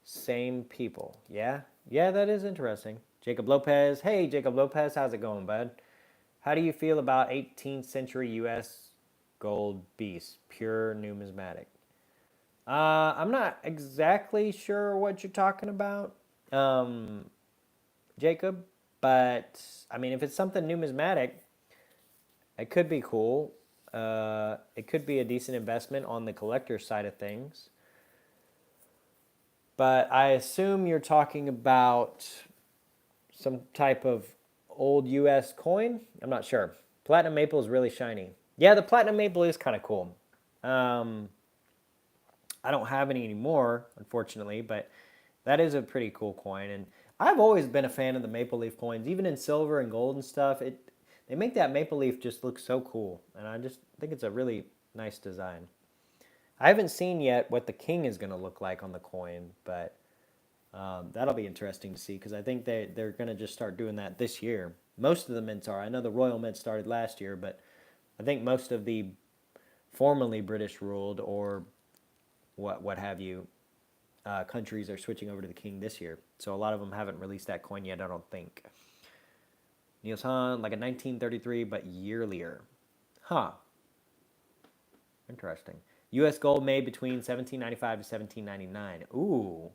[SPEAKER 1] Same people. Yeah, that is interesting. Jacob Lopez. Hey, Jacob Lopez, how's it going, bud? How do you feel about 18th century U.S. gold beast, pure numismatic? I'm not exactly sure what you're talking about, Jacob, but I mean, if it's something numismatic, it could be cool. It could be a decent investment on the collector side of things. But I assume you're talking about some type of old US coin. I'm not sure. Platinum maple is really shiny. Yeah, the platinum maple is kind of cool. I don't have any anymore, unfortunately, but that is a pretty cool coin. And I've always been a fan of the maple leaf coins, even in silver and gold and stuff. They make that maple leaf just look so cool, and I just think it's a really nice design. I haven't seen yet what the king is going to look like on the coin, but that'll be interesting to see because I think they're going to just start doing that this year. Most of the mints are. I know the Royal Mint started last year, but I think most of the formerly British ruled or what have you countries are switching over to the king this year. So a lot of them haven't released that coin yet, I don't think. Niels Hahn, like a 1933, but yearlier. Huh. Interesting. U.S. gold made between 1795 to 1799. Ooh,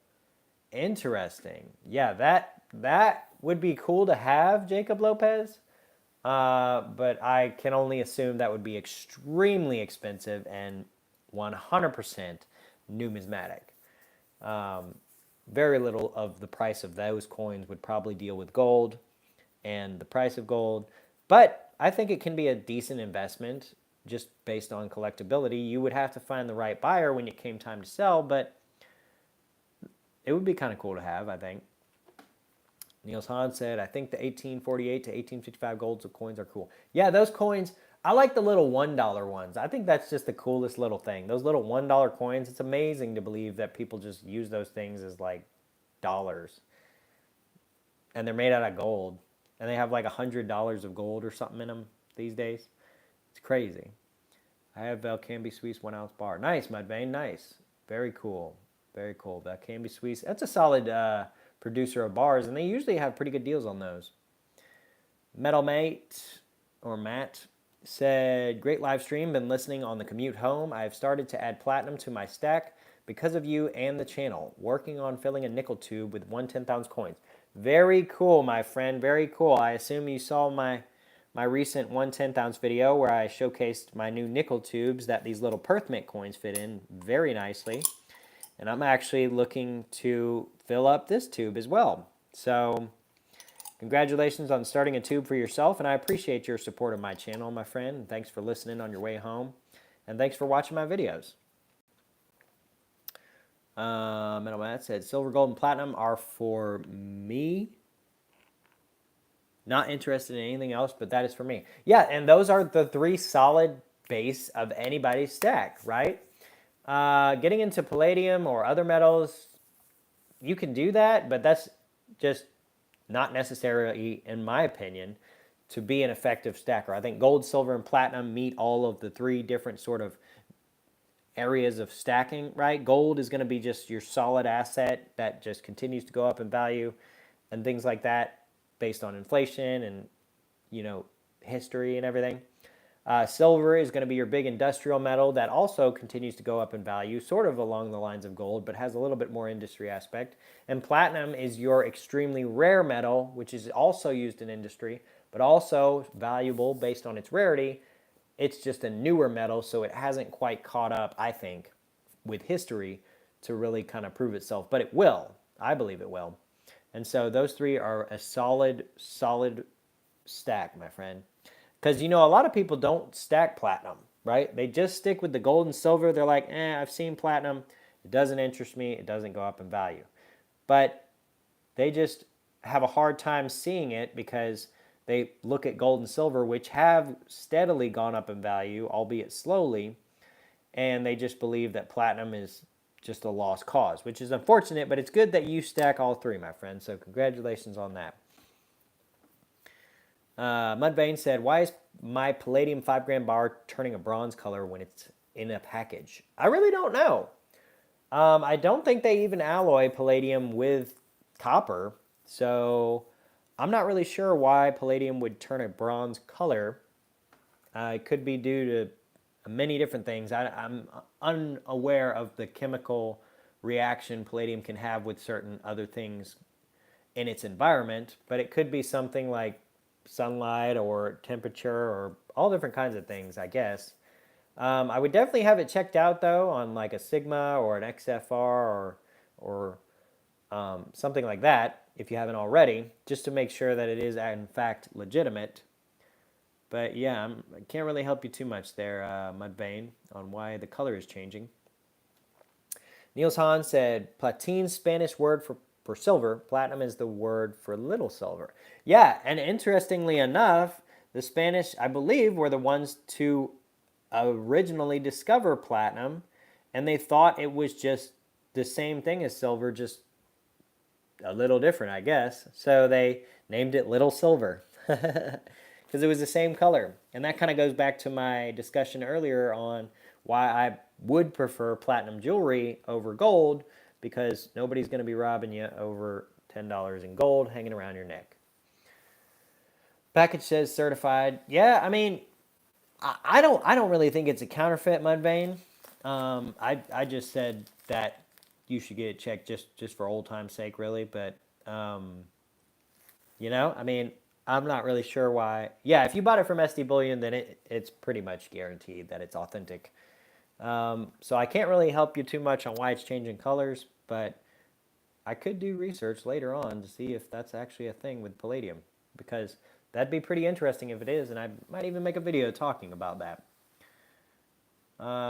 [SPEAKER 1] interesting. Yeah, that would be cool to have, Jacob Lopez. But I can only assume that would be extremely expensive and 100% numismatic. Very little of the price of those coins would probably deal with gold and the price of gold. But I think it can be a decent investment just based on collectability. You would have to find the right buyer when it came time to sell, but it would be kind of cool to have, I think. Niels Hahn said, I think the 1848 to 1855 golds of coins are cool. Yeah, those coins, I like the little $1 ones. I think that's just the coolest little thing. Those little $1 coins, it's amazing to believe that people just use those things as like dollars. And they're made out of gold. And they have like $100 of gold or something in them these days. It's crazy. I have Valcambi Suisse 1 ounce bar. Nice, Mudvayne, nice. Very cool. Very cool. Valcambi Suisse. That's a solid producer of bars, and they usually have pretty good deals on those. Metal Mate, or Matt, said, great live stream. Been listening on the commute home. I've started to add platinum to my stack because of you and the channel. Working on filling a nickel tube with 1/10 ounce coins. Very cool, my friend. Very cool. I assume you saw my recent 1/10 ounce video where I showcased my new nickel tubes that these little Perth Mint coins fit in very nicely. And I'm actually looking to fill up this tube as well. So congratulations on starting a tube for yourself, and I appreciate your support of my channel, my friend. And thanks for listening on your way home. And thanks for watching my videos. Metal Matt said, silver, gold, and platinum are for me. Not interested in anything else, but that is for me. Yeah, and those are the 3 solid base of anybody's stack, right? Getting into palladium or other metals, you can do that, but that's just not necessarily, in my opinion, to be an effective stacker. I think gold, silver, and platinum meet all of the 3 different sort of areas of stacking, right? Gold is going to be just your solid asset that just continues to go up in value and things like that based on inflation and, history and everything. Silver is going to be your big industrial metal that also continues to go up in value, sort of along the lines of gold, but has a little bit more industry aspect. And platinum is your extremely rare metal, which is also used in industry, but also valuable based on its rarity. It's just a newer metal, so it hasn't quite caught up, I think, with history to really kind of prove itself. But it will. I believe it will. And so those 3 are a solid stack, my friend. Because, a lot of people don't stack platinum, right? They just stick with the gold and silver. They're like, I've seen platinum. It doesn't interest me. It doesn't go up in value. But They just have a hard time seeing it because they look at gold and silver, which have steadily gone up in value, albeit slowly, and they just believe that platinum is just a lost cause, which is unfortunate, but it's good that you stack all three, my friend. So congratulations on that. Mudvayne said, "Why is my palladium 5 gram bar turning a bronze color when it's in a package?" I really don't know. I don't think they even alloy palladium with copper, so I'm not really sure why palladium would turn a bronze color. It could be due to many different things. I'm unaware of the chemical reaction palladium can have with certain other things in its environment, but it could be something like sunlight or temperature or all different kinds of things, I guess. I would definitely have it checked out though on like a Sigma or an XFR or something like that if you haven't already, just to make sure that it is in fact legitimate. But yeah, I can't really help you too much there, Mudvayne, on why the color is changing. Niels Hahn said, "Platine's Spanish word for silver. Platinum is the word for little silver." Yeah, and interestingly enough, the Spanish, I believe, were the ones to originally discover platinum, and they thought it was just the same thing as silver, just a little different, I guess. So they named it Little Silver because it was the same color. And that kind of goes back to my discussion earlier on why I would prefer platinum jewelry over gold, because nobody's going to be robbing you over $10 in gold hanging around your neck. Package says certified. Yeah, I mean, I don't really think it's a counterfeit, Mudvayne. I just said that you should get it checked just for old time's sake, really. But I mean, I'm not really sure why. Yeah, if you bought it from SD Bullion, then it's pretty much guaranteed that it's authentic. So I can't really help you too much on why it's changing colors, but I could do research later on to see if that's actually a thing with palladium, because that'd be pretty interesting if it is, and I might even make a video talking about that.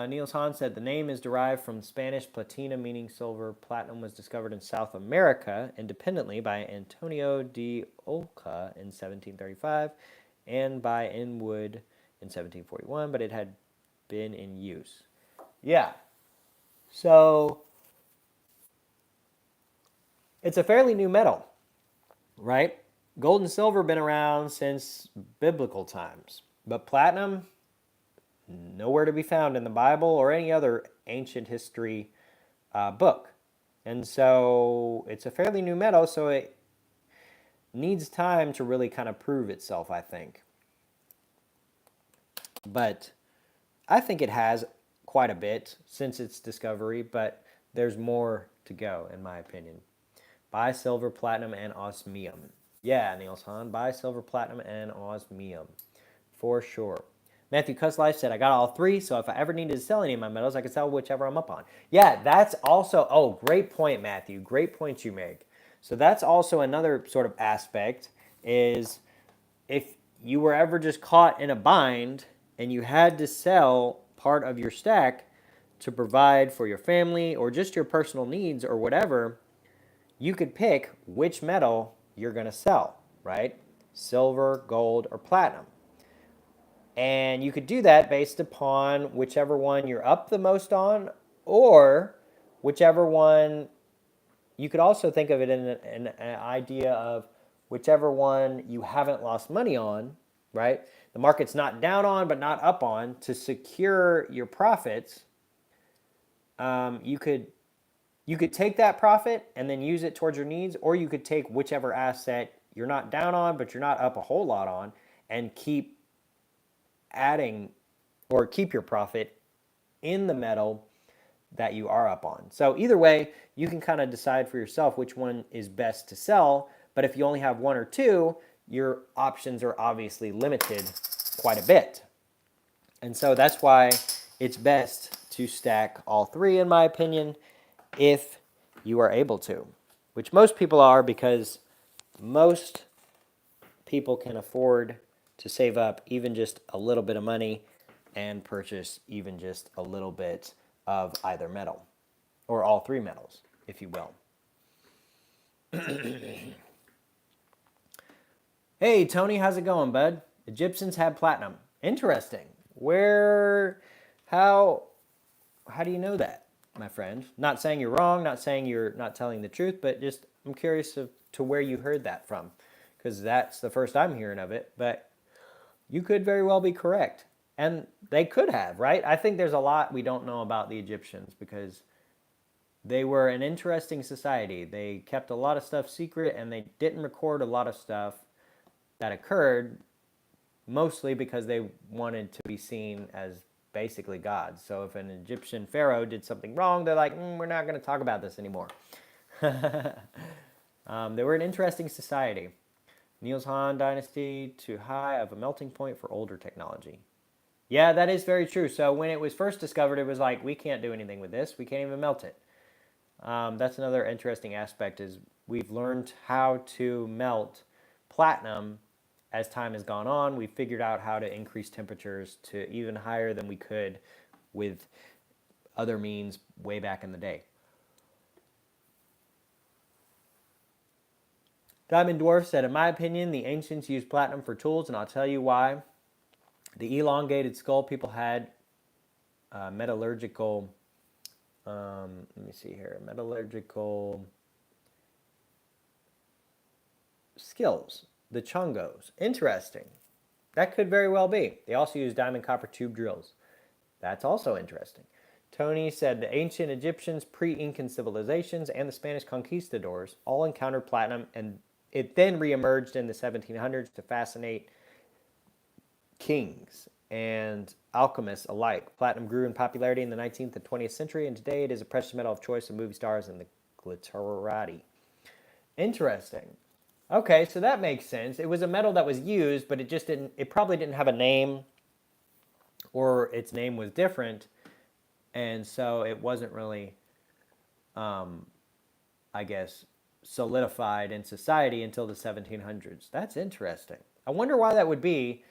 [SPEAKER 1] Niels Hahn said the name is derived from Spanish platina, meaning silver. Platinum was discovered in South America independently by Antonio de Oca in 1735 and by Inwood in 1741, but it had been in use. Yeah. So it's a fairly new metal, right? Gold and silver have been around since biblical times, but platinum, nowhere to be found in the Bible or any other ancient history book. And so it's a fairly new metal, so it needs time to really kind of prove itself, I think. But I think it has quite a bit since its discovery, but there's more to go, in my opinion. Buy silver, platinum, and osmium. Yeah, Niels Hahn, buy silver, platinum, and osmium. For sure. Matthew Cusslife said, "I got all three, so if I ever needed to sell any of my metals, I could sell whichever I'm up on." Yeah, that's also, oh, great point, Matthew. Great point you make. So that's also another sort of aspect is if you were ever just caught in a bind and you had to sell part of your stack to provide for your family or just your personal needs or whatever, you could pick which metal you're going to sell, right? Silver, gold, or platinum. And you could do that based upon whichever one you're up the most on, or whichever one, you could also think of it in an idea of whichever one you haven't lost money on, right? The market's not down on, but not up on. To secure your profits, you could take that profit and then use it towards your needs, or you could take whichever asset you're not down on, but you're not up a whole lot on, and keep adding or keep your profit in the metal that you are up on. So either way, you can kind of decide for yourself which one is best to sell. But if you only have one or two, your options are obviously limited quite a bit. And so that's why it's best to stack all three, in my opinion, if you are able to, which most people are, because most people can afford to save up even just a little bit of money and purchase even just a little bit of either metal, or all three metals, if you will. Hey, Tony, how's it going, bud? Egyptians had platinum. Interesting. Where, how, how do you know that, my friend? Not saying you're wrong, not saying you're not telling the truth, but just I'm curious to where you heard that from, because that's the first I'm hearing of it. But you could very well be correct, and they could have, right? I think there's a lot we don't know about the Egyptians because they were an interesting society. They kept a lot of stuff secret, and they didn't record a lot of stuff that occurred mostly because they wanted to be seen as basically gods. So if an Egyptian pharaoh did something wrong, they're like, we're not going to talk about this anymore. They were an interesting society. Niels Han dynasty too high of a melting point for older technology. Yeah, that is very true. So when it was first discovered, it was like, we can't do anything with this. We can't even melt it. That's another interesting aspect is we've learned how to melt platinum as time has gone on. We've figured out how to increase temperatures to even higher than we could with other means way back in the day. Diamond Dwarf said, in my opinion, the ancients used platinum for tools, and I'll tell you why. The elongated skull people had metallurgical, let me see here, metallurgical skills. The Chungos. Interesting. That could very well be. They also use diamond copper tube drills. That's also interesting. Tony said the ancient Egyptians, pre-Incan civilizations, and the Spanish conquistadors all encountered platinum, and it then reemerged in the 1700s to fascinate kings and alchemists alike. Platinum grew in popularity in the 19th and 20th century, and today it is a precious metal of choice of movie stars and the glitterati. Interesting. Okay, so that makes sense. It was a metal that was used, but it probably didn't have a name, or its name was different, and so it wasn't really, I guess, solidified in society until the 1700s. That's interesting. I wonder why that would be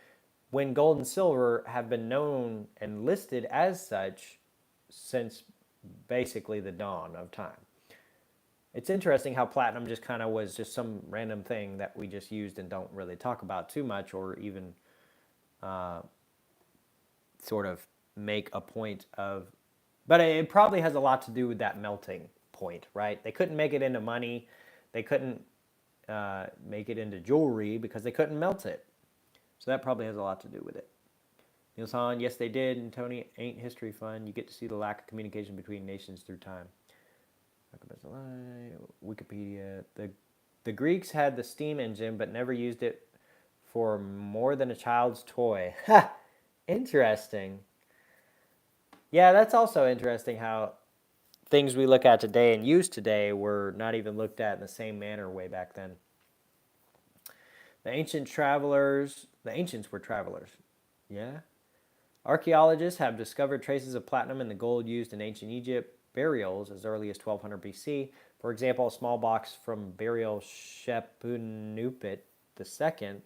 [SPEAKER 1] when gold and silver have been known and listed as such since basically the dawn of time. It's interesting how platinum just kind of was just some random thing that we just used and don't really talk about too much or even sort of make a point of. But it probably has a lot to do with that melting point, right? They couldn't make it into money. They couldn't make it into jewelry because they couldn't melt it. So that probably has a lot to do with it. Niels Han, yes, they did. And Tony, ain't history fun? You get to see the lack of communication between nations through time. Wikipedia. The Greeks had the steam engine, but never used it for more than a child's toy. Ha! Interesting. Yeah, that's also interesting how things we look at today and use today were not even looked at in the same manner way back then. The ancients were travelers. Yeah. Archaeologists have discovered traces of platinum in the gold used in ancient Egypt burials as early as 1200 BC. For example, a small box from burial Shepunupit II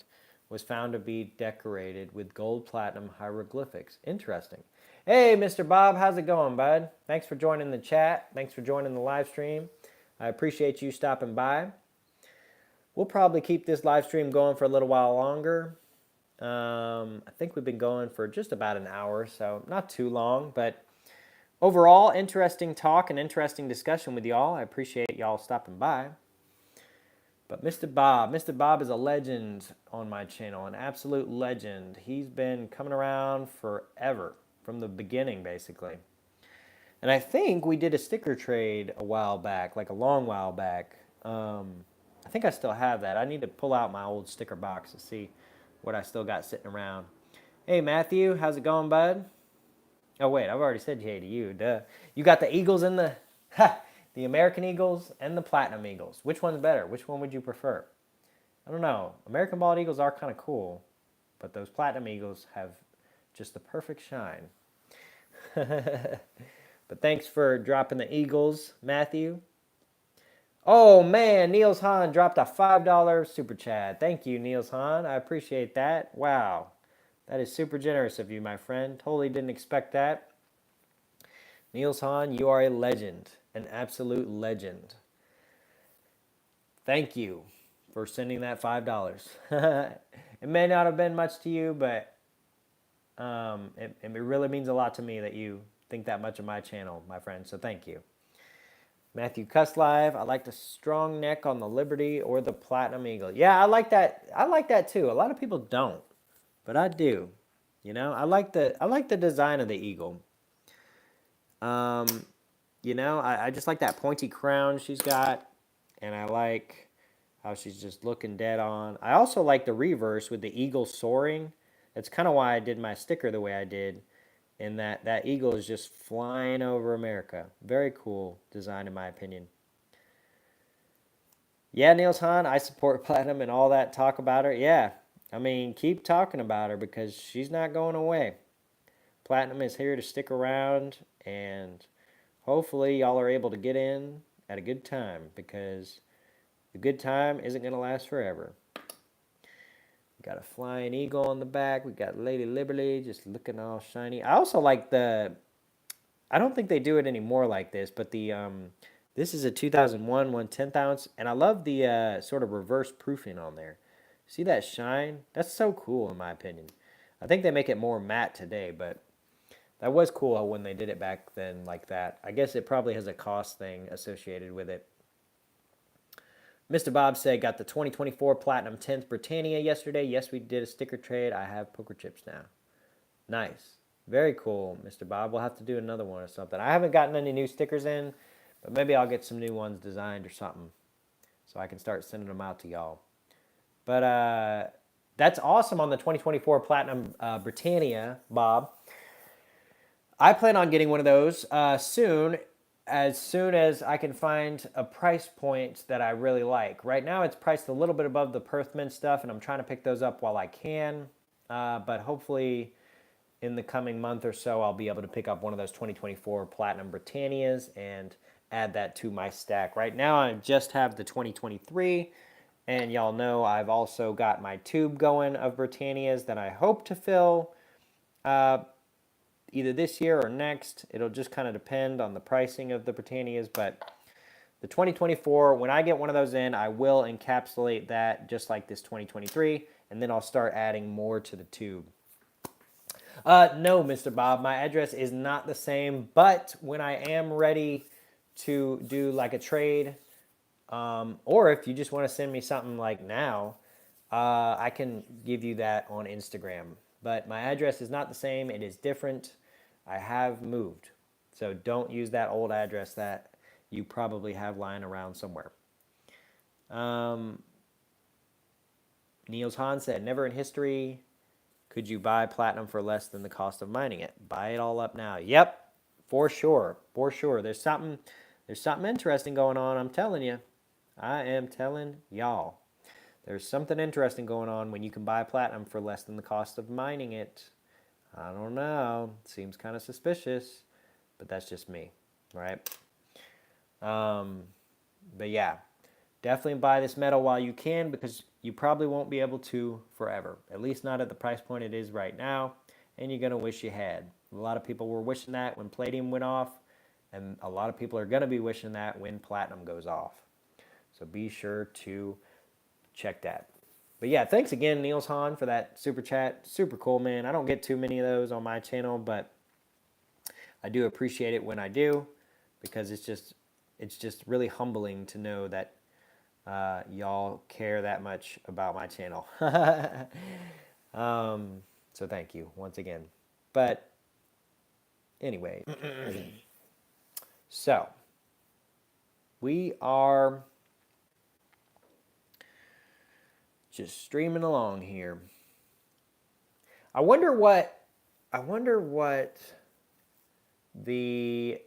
[SPEAKER 1] was found to be decorated with gold platinum hieroglyphics. Interesting. Hey, Mr. Bob, how's it going, bud? Thanks for joining the chat. Thanks for joining the live stream. I appreciate you stopping by. We'll probably keep this live stream going for a little while longer. I think we've been going for just about an hour, so not too long, but overall, interesting talk and interesting discussion with y'all. I appreciate y'all stopping by. But Mr. Bob is a legend on my channel, an absolute legend. He's been coming around forever, from the beginning, basically. And I think we did a sticker trade a while back, like a long while back. I think I still have that. I need to pull out my old sticker box to see what I still got sitting around. Hey, Matthew, how's it going, bud? Oh, wait, I've already said hey to you. Duh. You got the Eagles and the American Eagles and the Platinum Eagles. Which one's better? Which one would you prefer? I don't know. American Bald Eagles are kind of cool, but those Platinum Eagles have just the perfect shine. But thanks for dropping the Eagles, Matthew. Oh, man, Niels Han dropped a $5 super chat. Thank you, Niels Han. I appreciate that. Wow. That is super generous of you, my friend. Totally didn't expect that. Niels Han, you are a legend. An absolute legend. Thank you for sending that $5. It may not have been much to you, but it really means a lot to me that you think that much of my channel, my friend. So thank you. Matthew Cuss Live. I like the strong neck on the Liberty or the Platinum Eagle. Yeah, I like that. I like that too. A lot of people don't, but I do. You know, I like the design of the Eagle. You know, I just like that pointy crown she's got, and I like how she's just looking dead on. I also like the reverse with the eagle soaring. That's kind of why I did my sticker the way I did, in that eagle is just flying over America. Very cool design in my opinion. Yeah, Niels Hahn, I support Platinum and all that talk about her. Yeah, I mean, keep talking about her because she's not going away. Platinum is here to stick around, and hopefully y'all are able to get in at a good time because the good time isn't going to last forever. We got a flying eagle on the back. We got Lady Liberty just looking all shiny. I also like I don't think they do it anymore like this, but this is a 2001 1/10 ounce, and I love the sort of reverse proofing on there. See that shine? That's so cool in my opinion. I think they make it more matte today, but that was cool when they did it back then like that. I guess it probably has a cost thing associated with it. Mr. Bob said, got the 2024 Platinum 10th Britannia yesterday. Yes, we did a sticker trade. I have poker chips now. Nice. Very cool, Mr. Bob. We'll have to do another one or something. I haven't gotten any new stickers in, but maybe I'll get some new ones designed or something so I can start sending them out to y'all. But that's awesome on the 2024 Platinum Britannia, Bob. I plan on getting one of those soon as I can find a price point that I really like. Right now, it's priced a little bit above the Perthman stuff, and I'm trying to pick those up while I can. But hopefully, in the coming month or so, I'll be able to pick up one of those 2024 Platinum Britannias and add that to my stack. Right now, I just have the 2023, and y'all know I've also got my tube going of Britannias that I hope to fill either this year or next. It'll just kind of depend on the pricing of the Britannias, but the 2024, when I get one of those in, I will encapsulate that just like this 2023, and then I'll start adding more to the tube. No, Mr. Bob, my address is not the same, but when I am ready to do like a trade, or if you just want to send me something like now, I can give you that on Instagram. But my address is not the same. It is different. I have moved. So don't use that old address that you probably have lying around somewhere. Niels Hahn said, never in history could you buy platinum for less than the cost of mining it. Buy it all up now. Yep, for sure. For sure. There's something interesting going on, I'm telling you. I am telling y'all. There's something interesting going on when you can buy platinum for less than the cost of mining it. I don't know. Seems kind of suspicious, but that's just me, right? But yeah, definitely buy this metal while you can because you probably won't be able to forever. At least not at the price point it is right now, and you're going to wish you had. A lot of people were wishing that when palladium went off, and a lot of people are going to be wishing that when platinum goes off. So be sure to check that. But yeah, thanks again, Niels Hahn, for that super chat. Super cool, man. I don't get too many of those on my channel, but I do appreciate it when I do because it's just really humbling to know that y'all care that much about my channel. So thank you once again. But anyway, so we are just streaming along here. I wonder what if the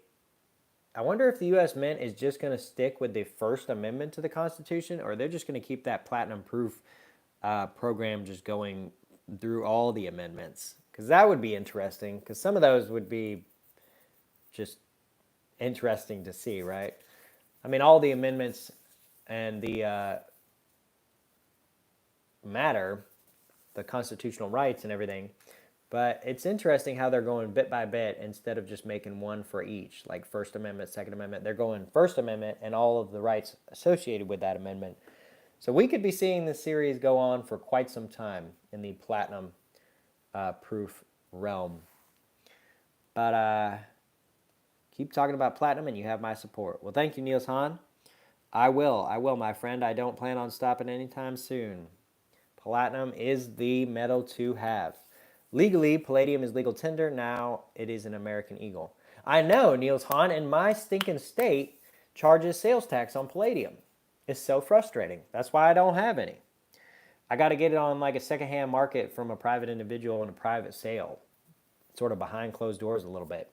[SPEAKER 1] U.S. Mint is just going to stick with the First Amendment to the Constitution, or they're just going to keep that platinum proof program just going through all the amendments. Because that would be interesting, because some of those would be just interesting to see, right? I mean, all the amendments and the matter, the constitutional rights and everything, But it's interesting how they're going bit by bit instead of just making one for each, like First Amendment, Second Amendment. They're going First Amendment and all of the rights associated with that amendment. So we could be seeing this series go on for quite some time in the platinum proof realm. But keep talking about platinum and you have my support. Well, thank you, Niels Hahn. I will, my friend. I don't plan on stopping anytime soon. Platinum is the metal to have. Legally, palladium is legal tender. Now it is an American Eagle. I know, Niels Hahn, and my stinking state charges sales tax on palladium. It's so frustrating. That's why I don't have any. I got to get it on like a secondhand market from a private individual in a private sale, sort of behind closed doors a little bit,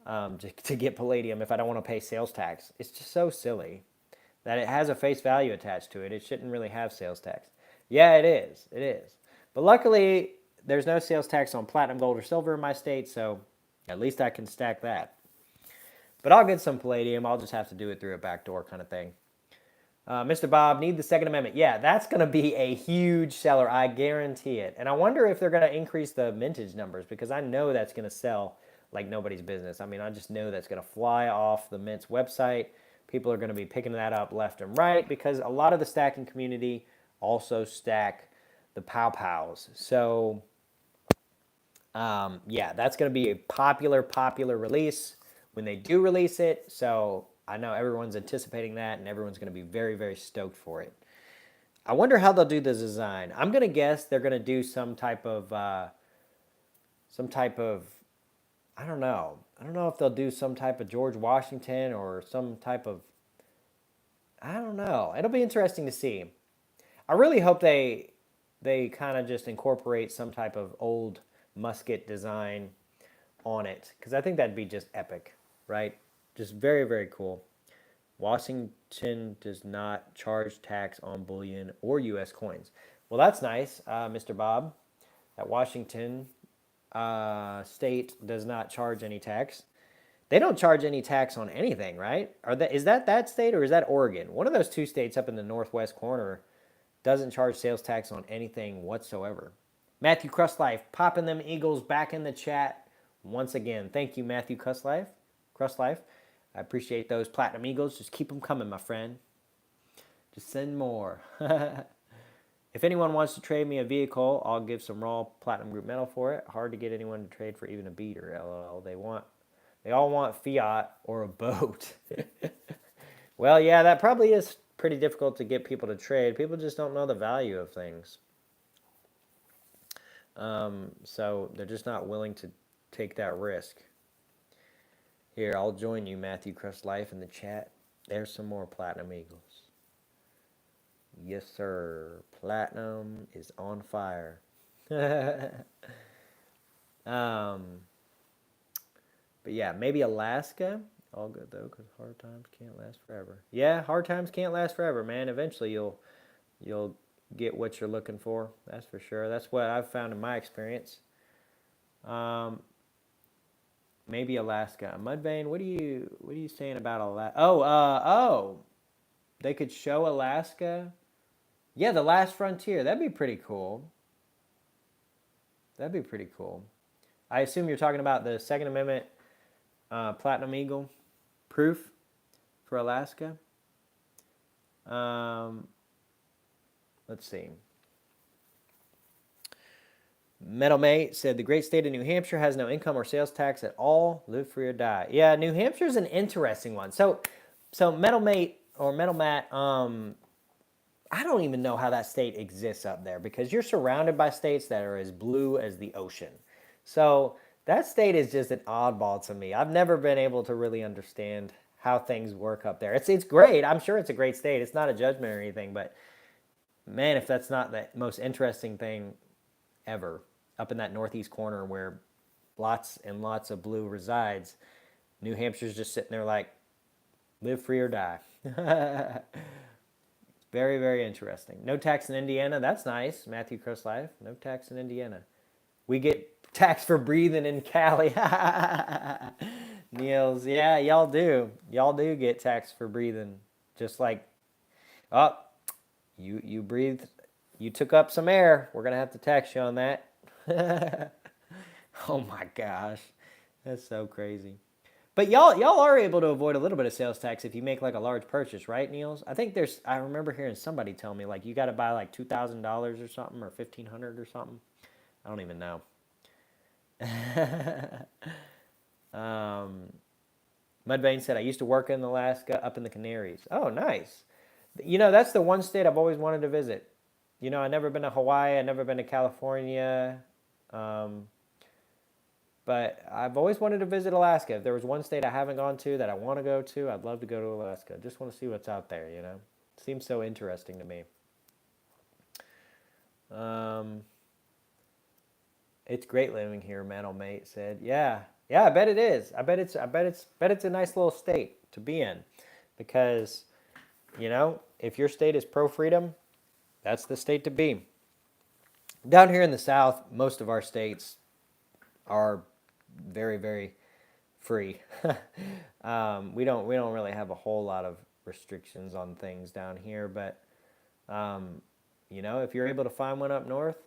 [SPEAKER 1] to get palladium if I don't want to pay sales tax. It's just so silly that it has a face value attached to it. It shouldn't really have sales tax. Yeah, it is. It is. But luckily, there's no sales tax on platinum, gold, or silver in my state, so at least I can stack that. But I'll get some palladium. I'll just have to do it through a back door kind of thing. Mr. Bob, need the Second Amendment. Yeah, that's going to be a huge seller. I guarantee it. And I wonder if they're going to increase the mintage numbers because I know that's going to sell like nobody's business. I mean, I just know that's going to fly off the Mint's website. People are going to be picking that up left and right because a lot of the stacking community also stack the Pow Pows. So, yeah, that's going to be a popular release when they do release it. So I know everyone's anticipating that and everyone's going to be very, very stoked for it. I wonder how they'll do the design. I'm going to guess they're going to do some type of, I don't know. I don't know if they'll do some type of George Washington or some type of, I don't know. It'll be interesting to see. I really hope they kind of just incorporate some type of old musket design on it because I think that'd be just epic, right? Just very, very cool. Washington does not charge tax on bullion or U.S. coins. Well, that's nice, Mr. Bob. That Washington state does not charge any tax. They don't charge any tax on anything, right? Is that state or is that Oregon? One of those two states up in the northwest corner doesn't charge sales tax on anything whatsoever. Matthew Crustlife popping them Eagles back in the chat once again. Thank you, Matthew Crustlife. I appreciate those Platinum Eagles. Just keep them coming, my friend. Just send more. If anyone wants to trade me a vehicle, I'll give some raw Platinum Group metal for it. Hard to get anyone to trade for even a beater, LOL. They all want fiat or a boat. Well, yeah, that probably is pretty difficult to get people to trade. People just don't know the value of things. So they're just not willing to take that risk. Here, I'll join you, Matthew Crustlife, in the chat. There's some more Platinum Eagles. Yes, sir. Platinum is on fire. But yeah, maybe Alaska. All good though, because hard times can't last forever. Yeah, hard times can't last forever, man. Eventually, you'll get what you're looking for. That's for sure. That's what I've found in my experience. Maybe Alaska. Mudvayne, what are you saying about Alaska? They could show Alaska. Yeah, the last frontier. That'd be pretty cool. That'd be pretty cool. I assume you're talking about the Second Amendment Platinum Eagle proof for Alaska. Let's see. Metal Mate said the great state of New Hampshire has no income or sales tax at all. Live free or die. Yeah, New Hampshire's an interesting one. So Metal Mate or Metal Matt, I don't even know how that state exists up there because you're surrounded by states that are as blue as the ocean. So that state is just an oddball to me. I've never been able to really understand how things work up there. It's great. I'm sure it's a great state. It's not a judgment or anything, but man, if that's not the most interesting thing ever, up in that northeast corner where lots and lots of blue resides, New Hampshire's just sitting there like, live free or die. Very, very interesting. No tax in Indiana. That's nice. Matthew Crustlife. No tax in Indiana. We get tax for breathing in Cali. Niels. Yeah, y'all do. Y'all do get tax for breathing. Just like, oh, you breathed. You took up some air. We're going to have to tax you on that. Oh my gosh, that's so crazy. But y'all are able to avoid a little bit of sales tax if you make like a large purchase, right, Niels? I think there's. I remember hearing somebody tell me like you got to buy like $2,000 or something or 1,500 or something. I don't even know. um, Mudvayne said I used to work in Alaska, up in the Canaries. Oh, nice. That's the one state I've always wanted to visit. I've never been to Hawaii. I've never been to California. Um, But I've always wanted to visit Alaska. If there was one state I haven't gone to that I want to go to, I'd love to go to Alaska. Just want to see what's out there. Seems so interesting to me. Um, it's great living here, Metal Mate said. Yeah. Yeah, I bet it is. I bet it's a nice little state to be in because, if your state is pro freedom, that's the state to be. Down here in the South, most of our states are very, very free. We don't really have a whole lot of restrictions on things down here, but if you're able to find one up north,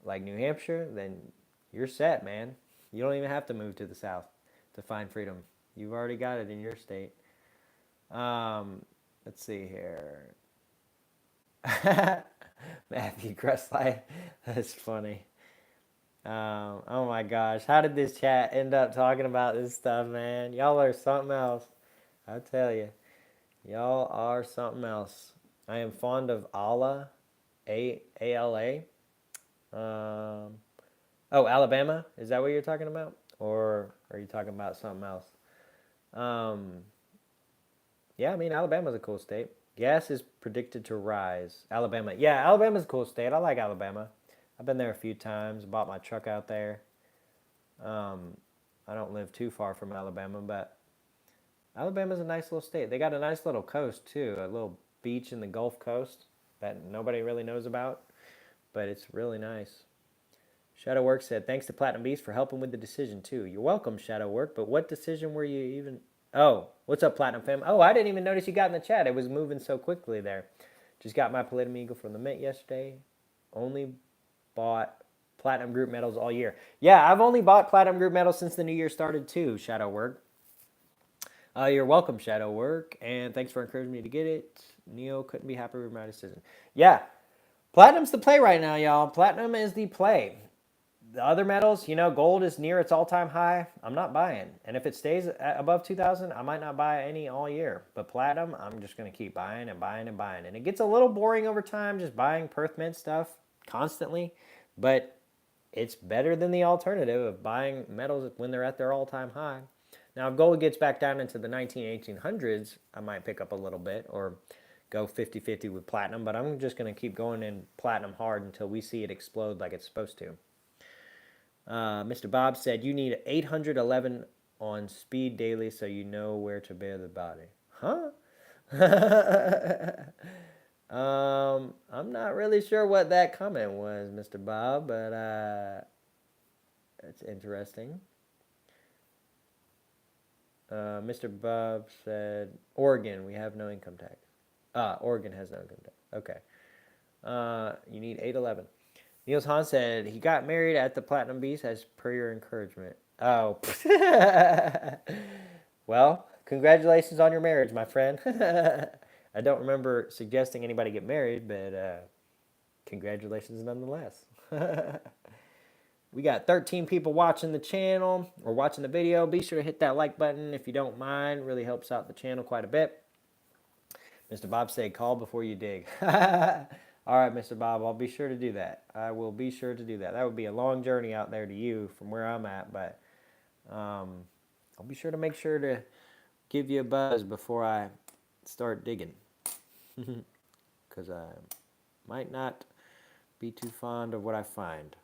[SPEAKER 1] like New Hampshire, then you're set, man. You don't even have to move to the south to find freedom. You've already got it in your state. Let's see here. Matthew Gresslight, that's funny. Oh my gosh, how did this chat end up talking about this stuff, man? Y'all are something else. I tell you, y'all are something else. I am fond of Allah, A-L-A. Oh, Alabama? Is that what you're talking about? Or are you talking about something else? Um, yeah, I mean, Alabama's a cool state. Gas is predicted to rise. Alabama. Yeah, Alabama's a cool state. I like Alabama. I've been there a few times, bought my truck out there. Um, I don't live too far from Alabama, but Alabama's a nice little state. They got a nice little coast too, a little beach in the Gulf Coast that nobody really knows about, but it's really nice. Shadowwork said, "Thanks to Platinum Beast for helping with the decision too." You're welcome, Shadowwork. But what decision were you even? Oh, what's up, Platinum Fam? Oh, I didn't even notice you got in the chat. It was moving so quickly there. Just got my Palladium Eagle from the Mint yesterday. Only bought Platinum Group medals all year. Yeah, I've only bought Platinum Group medals since the new year started too, Shadowwork. You're welcome, Shadowwork, and thanks for encouraging me to get it. Neo couldn't be happier with my decision. Yeah, Platinum's the play right now, y'all. Platinum is the play. The other metals, gold is near its all-time high. I'm not buying, and if it stays above 2,000, I might not buy any all year. But platinum, I'm just gonna keep buying and buying and buying, and it gets a little boring over time, just buying Perth Mint stuff constantly. But it's better than the alternative of buying metals when they're at their all-time high. Now, if gold gets back down into the 1800s, I might pick up a little bit or go 50-50 with platinum, but I'm just going to keep going in platinum hard until we see it explode like it's supposed to. Mr. Bob said, you need 811 on speed daily so you know where to bear the body. Huh? I'm not really sure what that comment was, Mr. Bob, but it's interesting. Mr. Bob said, Oregon, we have no income tax. Oregon has no income tax. Okay. You need 811. Niels Hahn said he got married at the Platinum Beast as per your encouragement. Oh. Well, congratulations on your marriage, my friend. I don't remember suggesting anybody get married, but congratulations nonetheless. We got 13 people watching the channel or watching the video. Be sure to hit that like button if you don't mind. It really helps out the channel quite a bit. Mr. Bob said, call before you dig. All right, Mr. Bob, I'll be sure to do that. I will be sure to do that. That would be a long journey out there to you from where I'm at, but I'll be sure to make sure to give you a buzz before I start digging. Because I might not be too fond of what I find.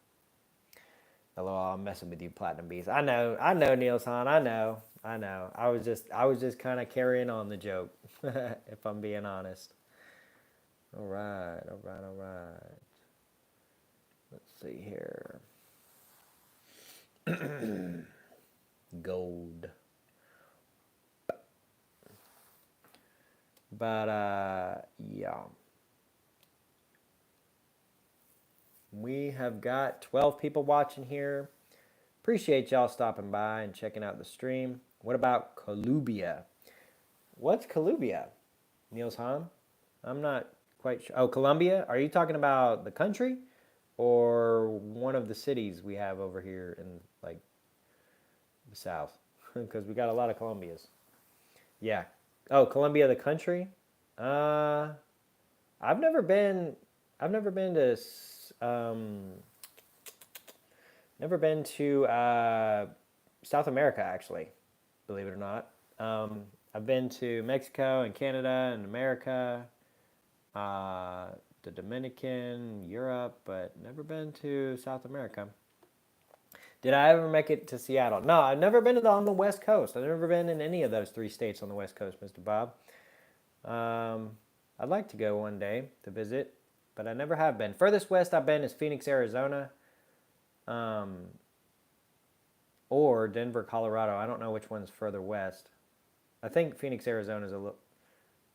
[SPEAKER 1] Hello, I'm messing with you, Platinum Beast. I know, Niels Hahn. I know. I was just kind of carrying on the joke, if I'm being honest. All right. Let's see here. Gold. But yeah. We have got 12 people watching here. Appreciate y'all stopping by and checking out the stream. What about Columbia? What's Columbia? Niels Hahn? I'm not quite sure. Oh, Columbia? Are you talking about the country or one of the cities we have over here in like the South? Because we got a lot of Columbias. Yeah. Oh, Columbia, the country? Uh, I've never been. I've never been to South America actually. Believe it or not. I've been to Mexico and Canada and America, uh, the Dominican, Europe, but never been to South America. Did I ever make it to Seattle? No, I've never been on the West Coast. I've never been in any of those 3 states on the West Coast, Mr. Bob. Um, I'd like to go one day to visit, but I never have been. Furthest west I've been is Phoenix, Arizona, um, or Denver, Colorado. I don't know which one's further west. I think Phoenix, Arizona is a little.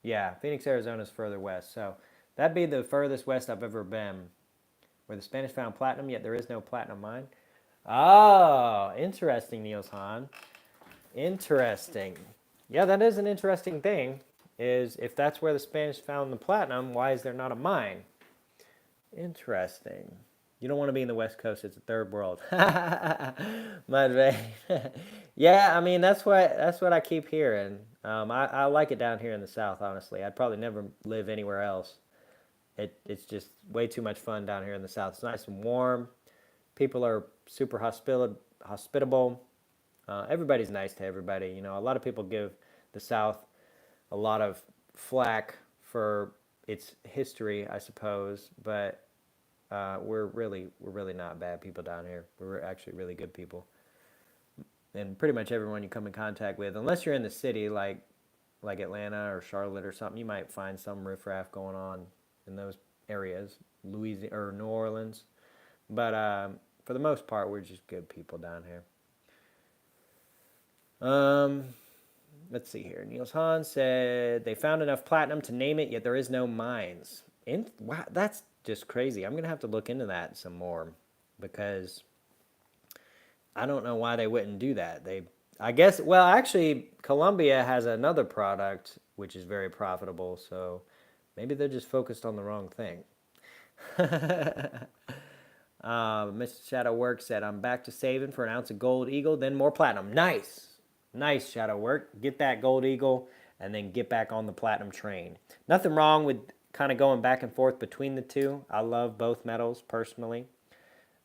[SPEAKER 1] Yeah, Phoenix, Arizona is further west. So that'd be the furthest west I've ever been, where the Spanish found platinum, yet there is no platinum mine. Oh, interesting, Niels Hahn. Interesting. Yeah, that is an interesting thing. Is if that's where the Spanish found the platinum, why is there not a mine? Interesting. You don't want to be in the West Coast. It's a third world. Mud Yeah, I mean that's what I keep hearing. I like it down here in the South. Honestly, I'd probably never live anywhere else. It's just way too much fun down here in the South. It's nice and warm. People are super hospitable. Everybody's nice to everybody. You know, a lot of people give the South a lot of flack for its history, I suppose, but we're really not bad people down here. We're actually really good people, and pretty much everyone you come in contact with, unless you're in the city like Atlanta or Charlotte or something, you might find some riffraff going on in those areas, Louisiana or New Orleans. But for the most part, we're just good people down here. Um, let's see here. Niels Hahn said they found enough platinum to name it, yet there is no mines. Wow, that's just crazy. I'm gonna have to look into that some more because I don't know why they wouldn't do that. I guess, well, actually, Columbia has another product which is very profitable, so maybe they're just focused on the wrong thing. Mr. Shadow Work said, I'm back to saving for an ounce of gold eagle, then more platinum. Nice. Nice, Shadow Work. Get that gold eagle and then get back on the platinum train. Nothing wrong with kind of going back and forth between the two. I love both metals personally.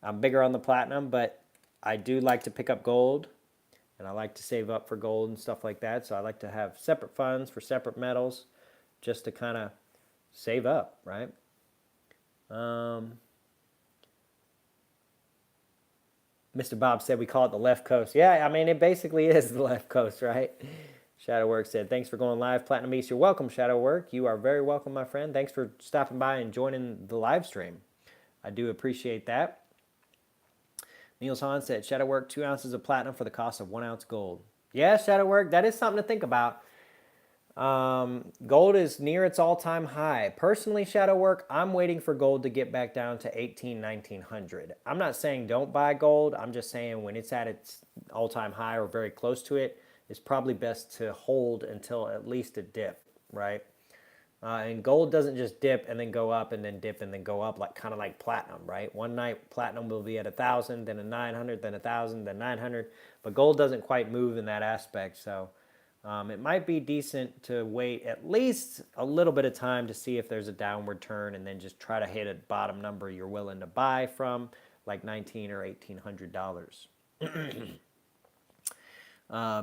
[SPEAKER 1] I'm bigger on the platinum, but I do like to pick up gold and I like to save up for gold and stuff like that. So I like to have separate funds for separate metals just to kind of save up, right? Mr. Bob said we call it the left coast. Yeah, I mean, it basically is the left coast, right? Shadowwork said, thanks for going live, Platinum Beast. You're welcome, Shadowwork. You are very welcome, my friend. Thanks for stopping by and joining the live stream. I do appreciate that. Niels Hahn said, Shadowwork, 2 ounces of platinum for the cost of 1 ounce gold. Yeah, Shadowwork, that is something to think about. Gold is near its all-time high. Personally, Shadowwork, I'm waiting for gold to get back down to 1900. I'm not saying don't buy gold. I'm just saying when it's at its all-time high or very close to it, it's probably best to hold until at least a dip, right? And gold doesn't just dip and then go up and then dip and then go up, like kind of like platinum, right? One night platinum will be at 1,000, then a 900, then 1,000, then 900. But gold doesn't quite move in that aspect, so it might be decent to wait at least a little bit of time to see if there's a downward turn, and then just try to hit a bottom number you're willing to buy from, like $1,900 or $1,800.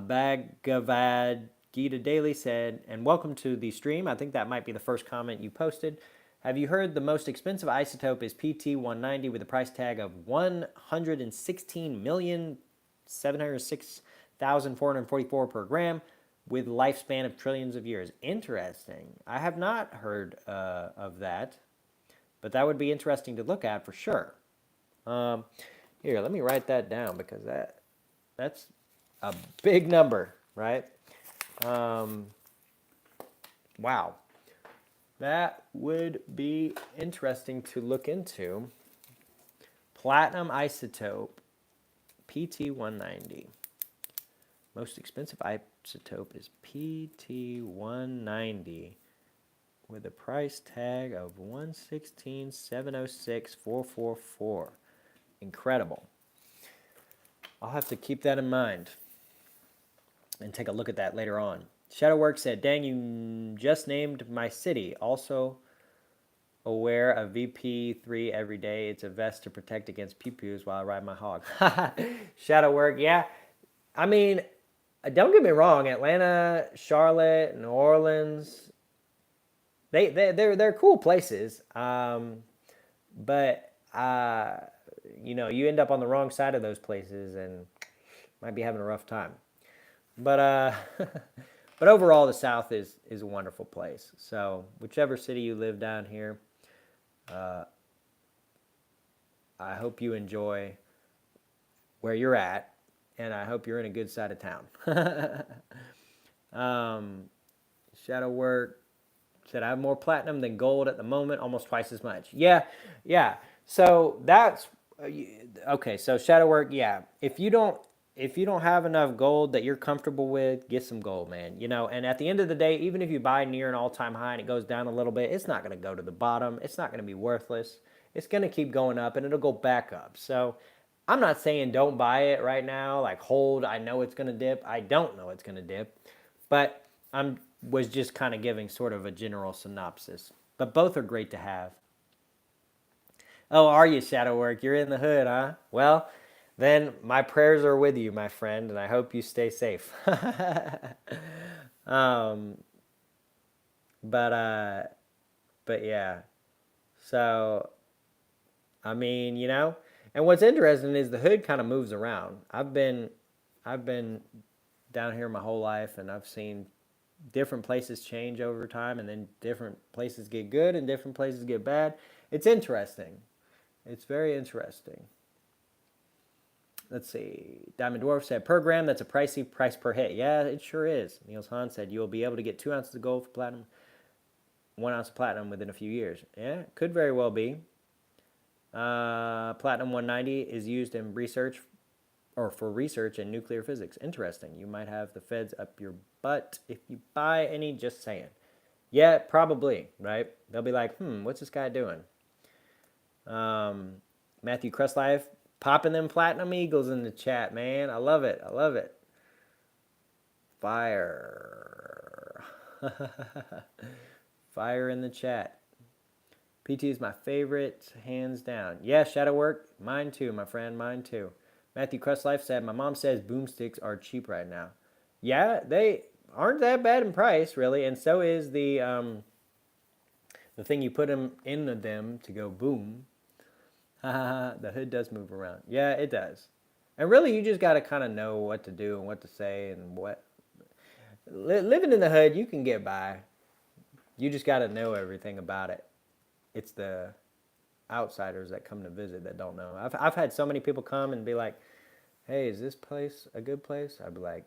[SPEAKER 1] Bhagavad Gita Daily said, and welcome to the stream. I think that might be the first comment you posted. Have you heard the most expensive isotope is PT-190 with a price tag of $116,706,444 per gram with lifespan of trillions of years? Interesting. I have not heard of that, but that would be interesting to look at for sure. Here, let me write that down because that's a big number, right? Wow. That would be interesting to look into. Platinum isotope PT-190. Most expensive isotope is PT-190 with a price tag of 116,706,444. Incredible. I'll have to keep that in mind and take a look at that later on. Shadowwork said, dang, you just named my city. Also aware of VP3 every day. It's a vest to protect against pew-pews while I ride my hog. Shadowwork, yeah. I mean, don't get me wrong. Atlanta, Charlotte, New Orleans, they're cool places. But you know, you end up on the wrong side of those places and might be having a rough time. But but overall, the South is a wonderful place. So whichever city you live down here, I hope you enjoy where you're at, and I hope you're in a good side of town. Shadowwork said, I have more platinum than gold at the moment, almost twice as much. Yeah. So that's okay. So Shadowwork, yeah. If you don't have enough gold that you're comfortable with, get some gold, man. You know, and at the end of the day, even if you buy near an all-time high and it goes down a little bit, it's not going to go to the bottom. It's not going to be worthless. It's going to keep going up and it'll go back up. So I'm not saying don't buy it right now, like hold, I know it's going to dip. I don't know it's going to dip. But was just kind of giving sort of a general synopsis. But both are great to have. Oh, are you, Shadowwork? You're in the hood, huh? Well, then my prayers are with you, my friend, and I hope you stay safe. But yeah. So, I mean, you know, and what's interesting is the hood kind of moves around. I've been down here my whole life, and I've seen different places change over time, and then different places get good and different places get bad. It's interesting. It's very interesting. Let's see. Diamond Dwarf said, per gram, that's a pricey price per hit. Yeah, it sure is. Niels Hahn said, you'll be able to get 2 ounces of gold for platinum, 1 ounce of platinum within a few years. Yeah, could very well be. Platinum 190 is used in research or for research in nuclear physics. Interesting. You might have the feds up your butt if you buy any, just saying. Yeah, probably, right? They'll be like, what's this guy doing? Matthew Crestlife, popping them platinum eagles in the chat, man. I love it. I love it. Fire. Fire in the chat. PT is my favorite, hands down. Yeah, Shadowwork, mine too, my friend, mine too. Matthew Crestlife said, my mom says boomsticks are cheap right now. Yeah, they aren't that bad in price, really, and so is the thing you put them in them to go boom. The hood does move around. Yeah, it does. And really, you just got to kind of know what to do and what to say and what. Living in the hood, you can get by. You just got to know everything about it. It's the outsiders that come to visit that don't know. I've had so many people come and be like, hey, is this place a good place? I'd be like,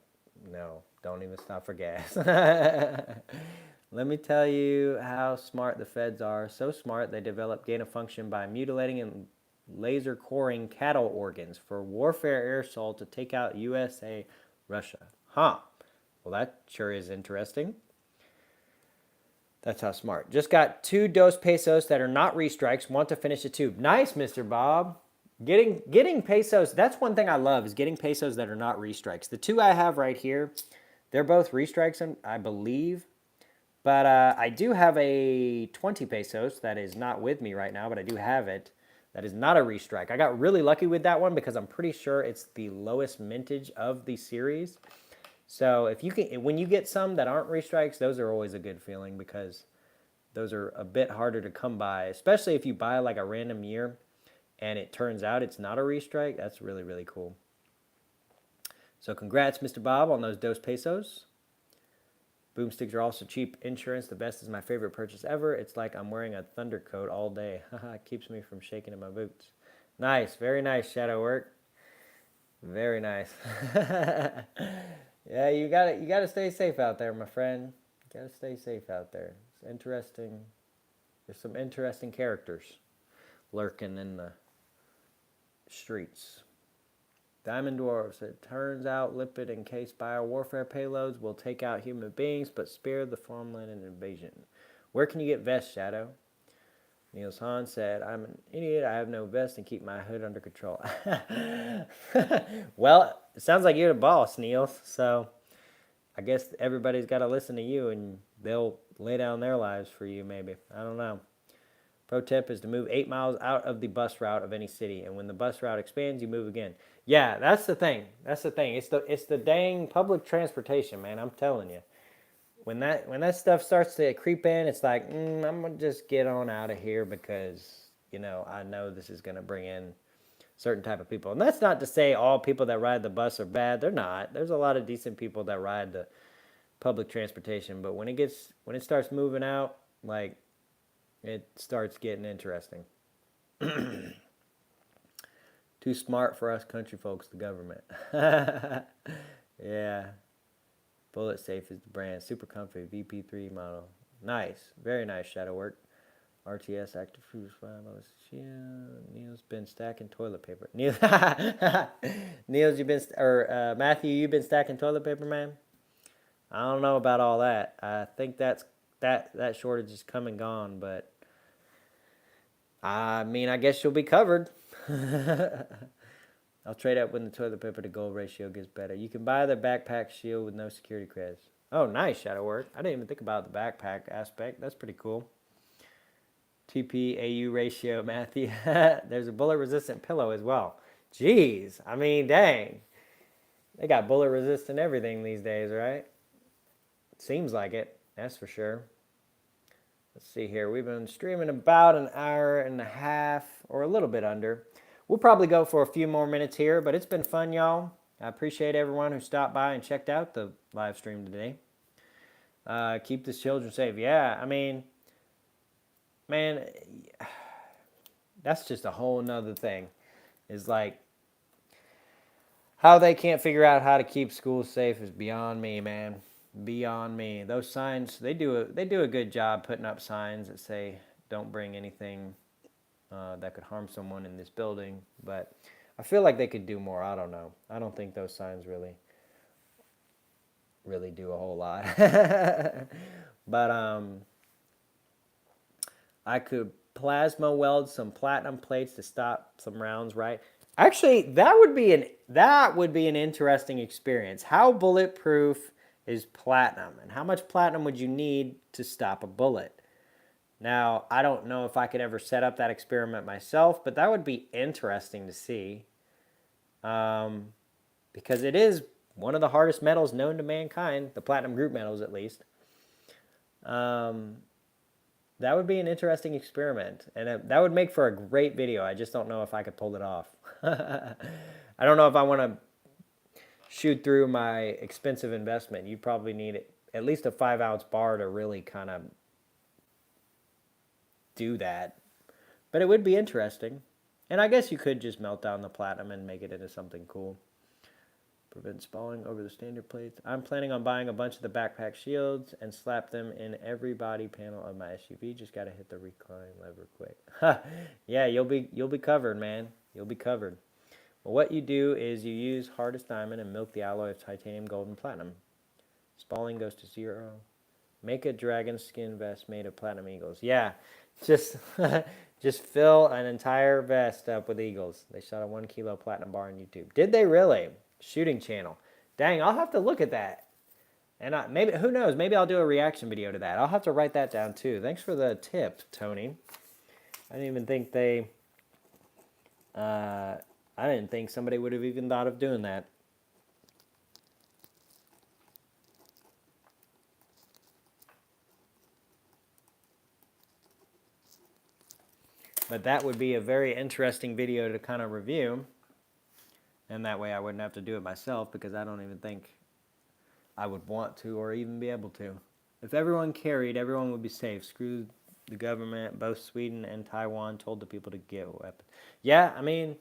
[SPEAKER 1] no, don't even stop for gas. Let me tell you how smart the feds are. So smart, they developed gain of function by mutilating and laser coring cattle organs for warfare air assault to take out USA, Russia. Huh. Well, that sure is interesting. That's how smart. Just got 2 Dos Pesos that are not restrikes. Want to finish the tube. Nice, Mr. Bob. Getting pesos, that's one thing I love, is getting pesos that are not restrikes. The 2 I have right here, they're both restrikes, I believe. But I do have a 20 pesos that is not with me right now, but I do have it. That is not a restrike. I got really lucky with that one because I'm pretty sure it's the lowest mintage of the series. So if you can, when you get some that aren't restrikes, those are always a good feeling because those are a bit harder to come by, especially if you buy like a random year and it turns out it's not a restrike. That's really, really cool. So congrats, Mr. Bob, on those Dos Pesos. Boomsticks are also cheap insurance. The best is my favorite purchase ever. It's like I'm wearing a thunder coat all day. It keeps me from shaking in my boots. Nice. Very nice, Shadowwork. Very nice. Yeah, you gotta stay safe out there, my friend. You gotta stay safe out there. It's interesting. There's some interesting characters lurking in the streets. Diamond Dwarfs. It turns out lipid encased biowarfare payloads will take out human beings, but spare the farmland and invasion. Where can you get vests, Shadow? Niels Hahn said, I'm an idiot. I have no vest and keep my hood under control. Well, it sounds like you're the boss, Niels. So I guess everybody's got to listen to you and they'll lay down their lives for you, maybe. I don't know. Pro tip is to move 8 miles out of the bus route of any city, and when the bus route expands, you move again. Yeah, that's the thing. That's the thing. It's the dang public transportation, man. I'm telling you. When that stuff starts to creep in, it's like I'm gonna just get on out of here because I know this is gonna bring in certain type of people, and that's not to say all people that ride the bus are bad. They're not. There's a lot of decent people that ride the public transportation, but when it starts moving out, like it starts getting interesting. Too smart for us country folks, the government. Yeah. Bullet Safe is the brand. Super comfy. VP3 model. Nice. Very nice shadow work. RTS Active Food 5. Neil's been stacking toilet paper. Neil's you've been, or Matthew, you've been stacking toilet paper, man? I don't know about all that. I think that shortage is come and gone, but I mean, I guess you'll be covered. I'll trade up when the toilet paper to gold ratio gets better. You can buy the backpack shield with no security credits. Oh, nice, shadow work. I didn't even think about the backpack aspect. That's pretty cool. TP-AU ratio, Matthew. There's a bullet-resistant pillow as well. Jeez. I mean, dang. They got bullet-resistant everything these days, right? Seems like it. That's for sure. Let's see here. We've been streaming about an hour and a half, or a little bit under. We'll probably go for a few more minutes here, but it's been fun, y'all. I appreciate everyone who stopped by and checked out the live stream today. Keep the children safe. Yeah, I mean, man, that's just a whole nother thing. Is like how they can't figure out how to keep schools safe is beyond me, man. Beyond me. Those signs, they do a good job putting up signs that say don't bring anything that could harm someone in this building, but I feel like they could do more. I don't know. I don't think those signs really do a whole lot. But I could plasma weld some platinum plates to stop some rounds, right? Actually, that would be an interesting experience. How bulletproof is platinum, and how much platinum would you need to stop a bullet? Now, I don't know if I could ever set up that experiment myself, but that would be interesting to see. Because it is one of the hardest metals known to mankind, the platinum group metals at least. That would be an interesting experiment, and that would make for a great video. I just don't know if I could pull it off. I don't know if I want to shoot through my expensive investment. You probably need at least a 5-ounce bar to really kind of do that. But it would be interesting. And I guess you could just melt down the platinum and make it into something cool. Prevent spalling over the standard plates. I'm planning on buying a bunch of the backpack shields and slap them in every body panel of my SUV. Just got to hit the recline lever quick. Yeah, you'll be covered, man. You'll be covered. Well, what you do is you use hardest diamond and milk the alloy of titanium, gold, and platinum. Spalling goes to 0. Make a dragon skin vest made of platinum eagles. Yeah, just fill an entire vest up with eagles. They shot a 1 kilo platinum bar on YouTube. Did they really? Shooting channel. Dang, I'll have to look at that. And maybe, who knows, maybe I'll do a reaction video to that. I'll have to write that down too. Thanks for the tip, Tony. I didn't even think I didn't think somebody would have even thought of doing that. But that would be a very interesting video to kind of review. And that way I wouldn't have to do it myself, because I don't even think I would want to or even be able to. If everyone carried, everyone would be safe. Screw the government. Both Sweden and Taiwan told the people to get weapons. Yeah, I mean,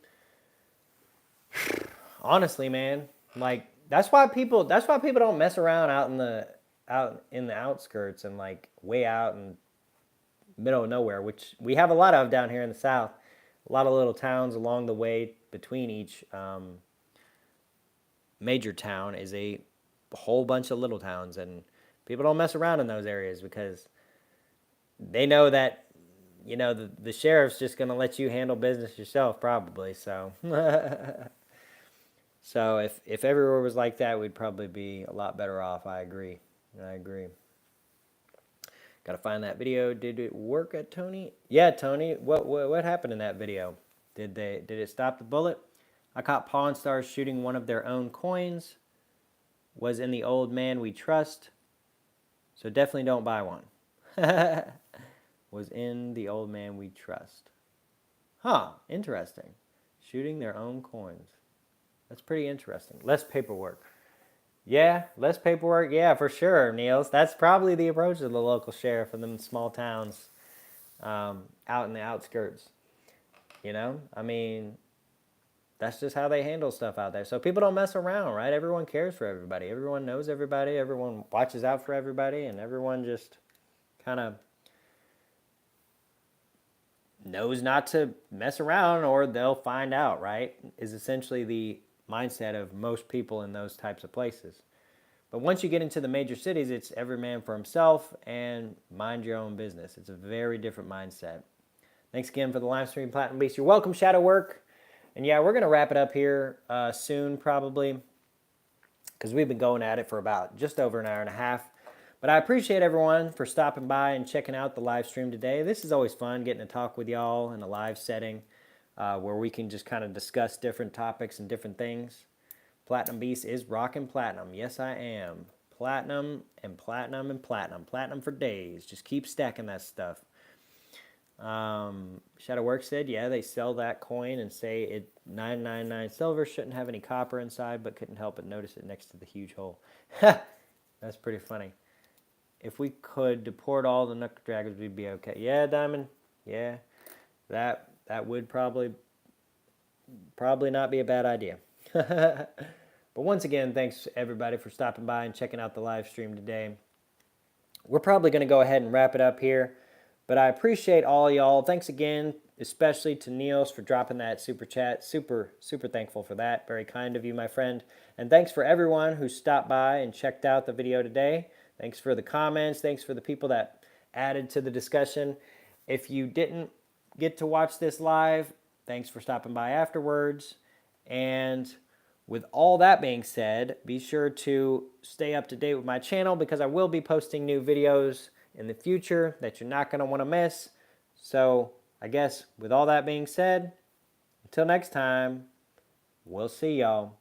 [SPEAKER 1] honestly, man, like that's why people don't mess around out in the outskirts and like way out in middle of nowhere, which we have a lot of down here in the South. A lot of little towns along the way between each major town is a whole bunch of little towns, and people don't mess around in those areas because they know that the sheriff's just going to let you handle business yourself probably. So so if everywhere was like that, we'd probably be a lot better off. I agree. Got to find that video. Did it work at Tony? Yeah, Tony. What happened in that video? Did it stop the bullet? I caught Pawn Stars shooting one of their own coins. Was in the Old Man We Trust. So definitely don't buy one. Was in the Old Man We Trust. Huh, interesting. Shooting their own coins. That's pretty interesting. Less paperwork. Yeah, less paperwork. Yeah, for sure, Niels. That's probably the approach of the local sheriff in them small towns out in the outskirts. I mean, that's just how they handle stuff out there. So people don't mess around, right? Everyone cares for everybody. Everyone knows everybody. Everyone watches out for everybody. And everyone just kind of knows not to mess around or they'll find out, right? Is essentially the mindset of most people in those types of places. But once you get into the major cities, it's every man for himself and mind your own business. It's a very different mindset. Thanks again for the live stream, Platinum Beast. You're welcome, Shadow Work. And yeah, we're going to wrap it up here soon, probably, because we've been going at it for about just over an hour and a half. But I appreciate everyone for stopping by and checking out the live stream today. This is always fun, getting to talk with y'all in a live setting where we can just kind of discuss different topics and different things. Platinum Beast is rocking platinum. Yes, I am. Platinum and platinum and platinum. Platinum for days. Just keep stacking that stuff. Shadow Work said, yeah, they sell that coin and say it 999 silver, shouldn't have any copper inside, but couldn't help but notice it next to the huge hole. That's pretty funny. If we could deport all the Knuckle Dragons, we'd be okay. Yeah, Diamond. Yeah, that would probably not be a bad idea. But once again, thanks everybody for stopping by and checking out the live stream today. We're probably going to go ahead and wrap it up here. But I appreciate all y'all. Thanks again, especially to Niels for dropping that super chat. Super, super thankful for that. Very kind of you, my friend. And thanks for everyone who stopped by and checked out the video today. Thanks for the comments. Thanks for the people that added to the discussion. If you didn't get to watch this live, thanks for stopping by afterwards. And with all that being said, be sure to stay up to date with my channel because I will be posting new videos in the future that you're not going to want to miss. So I guess with all that being said, until next time, we'll see y'all.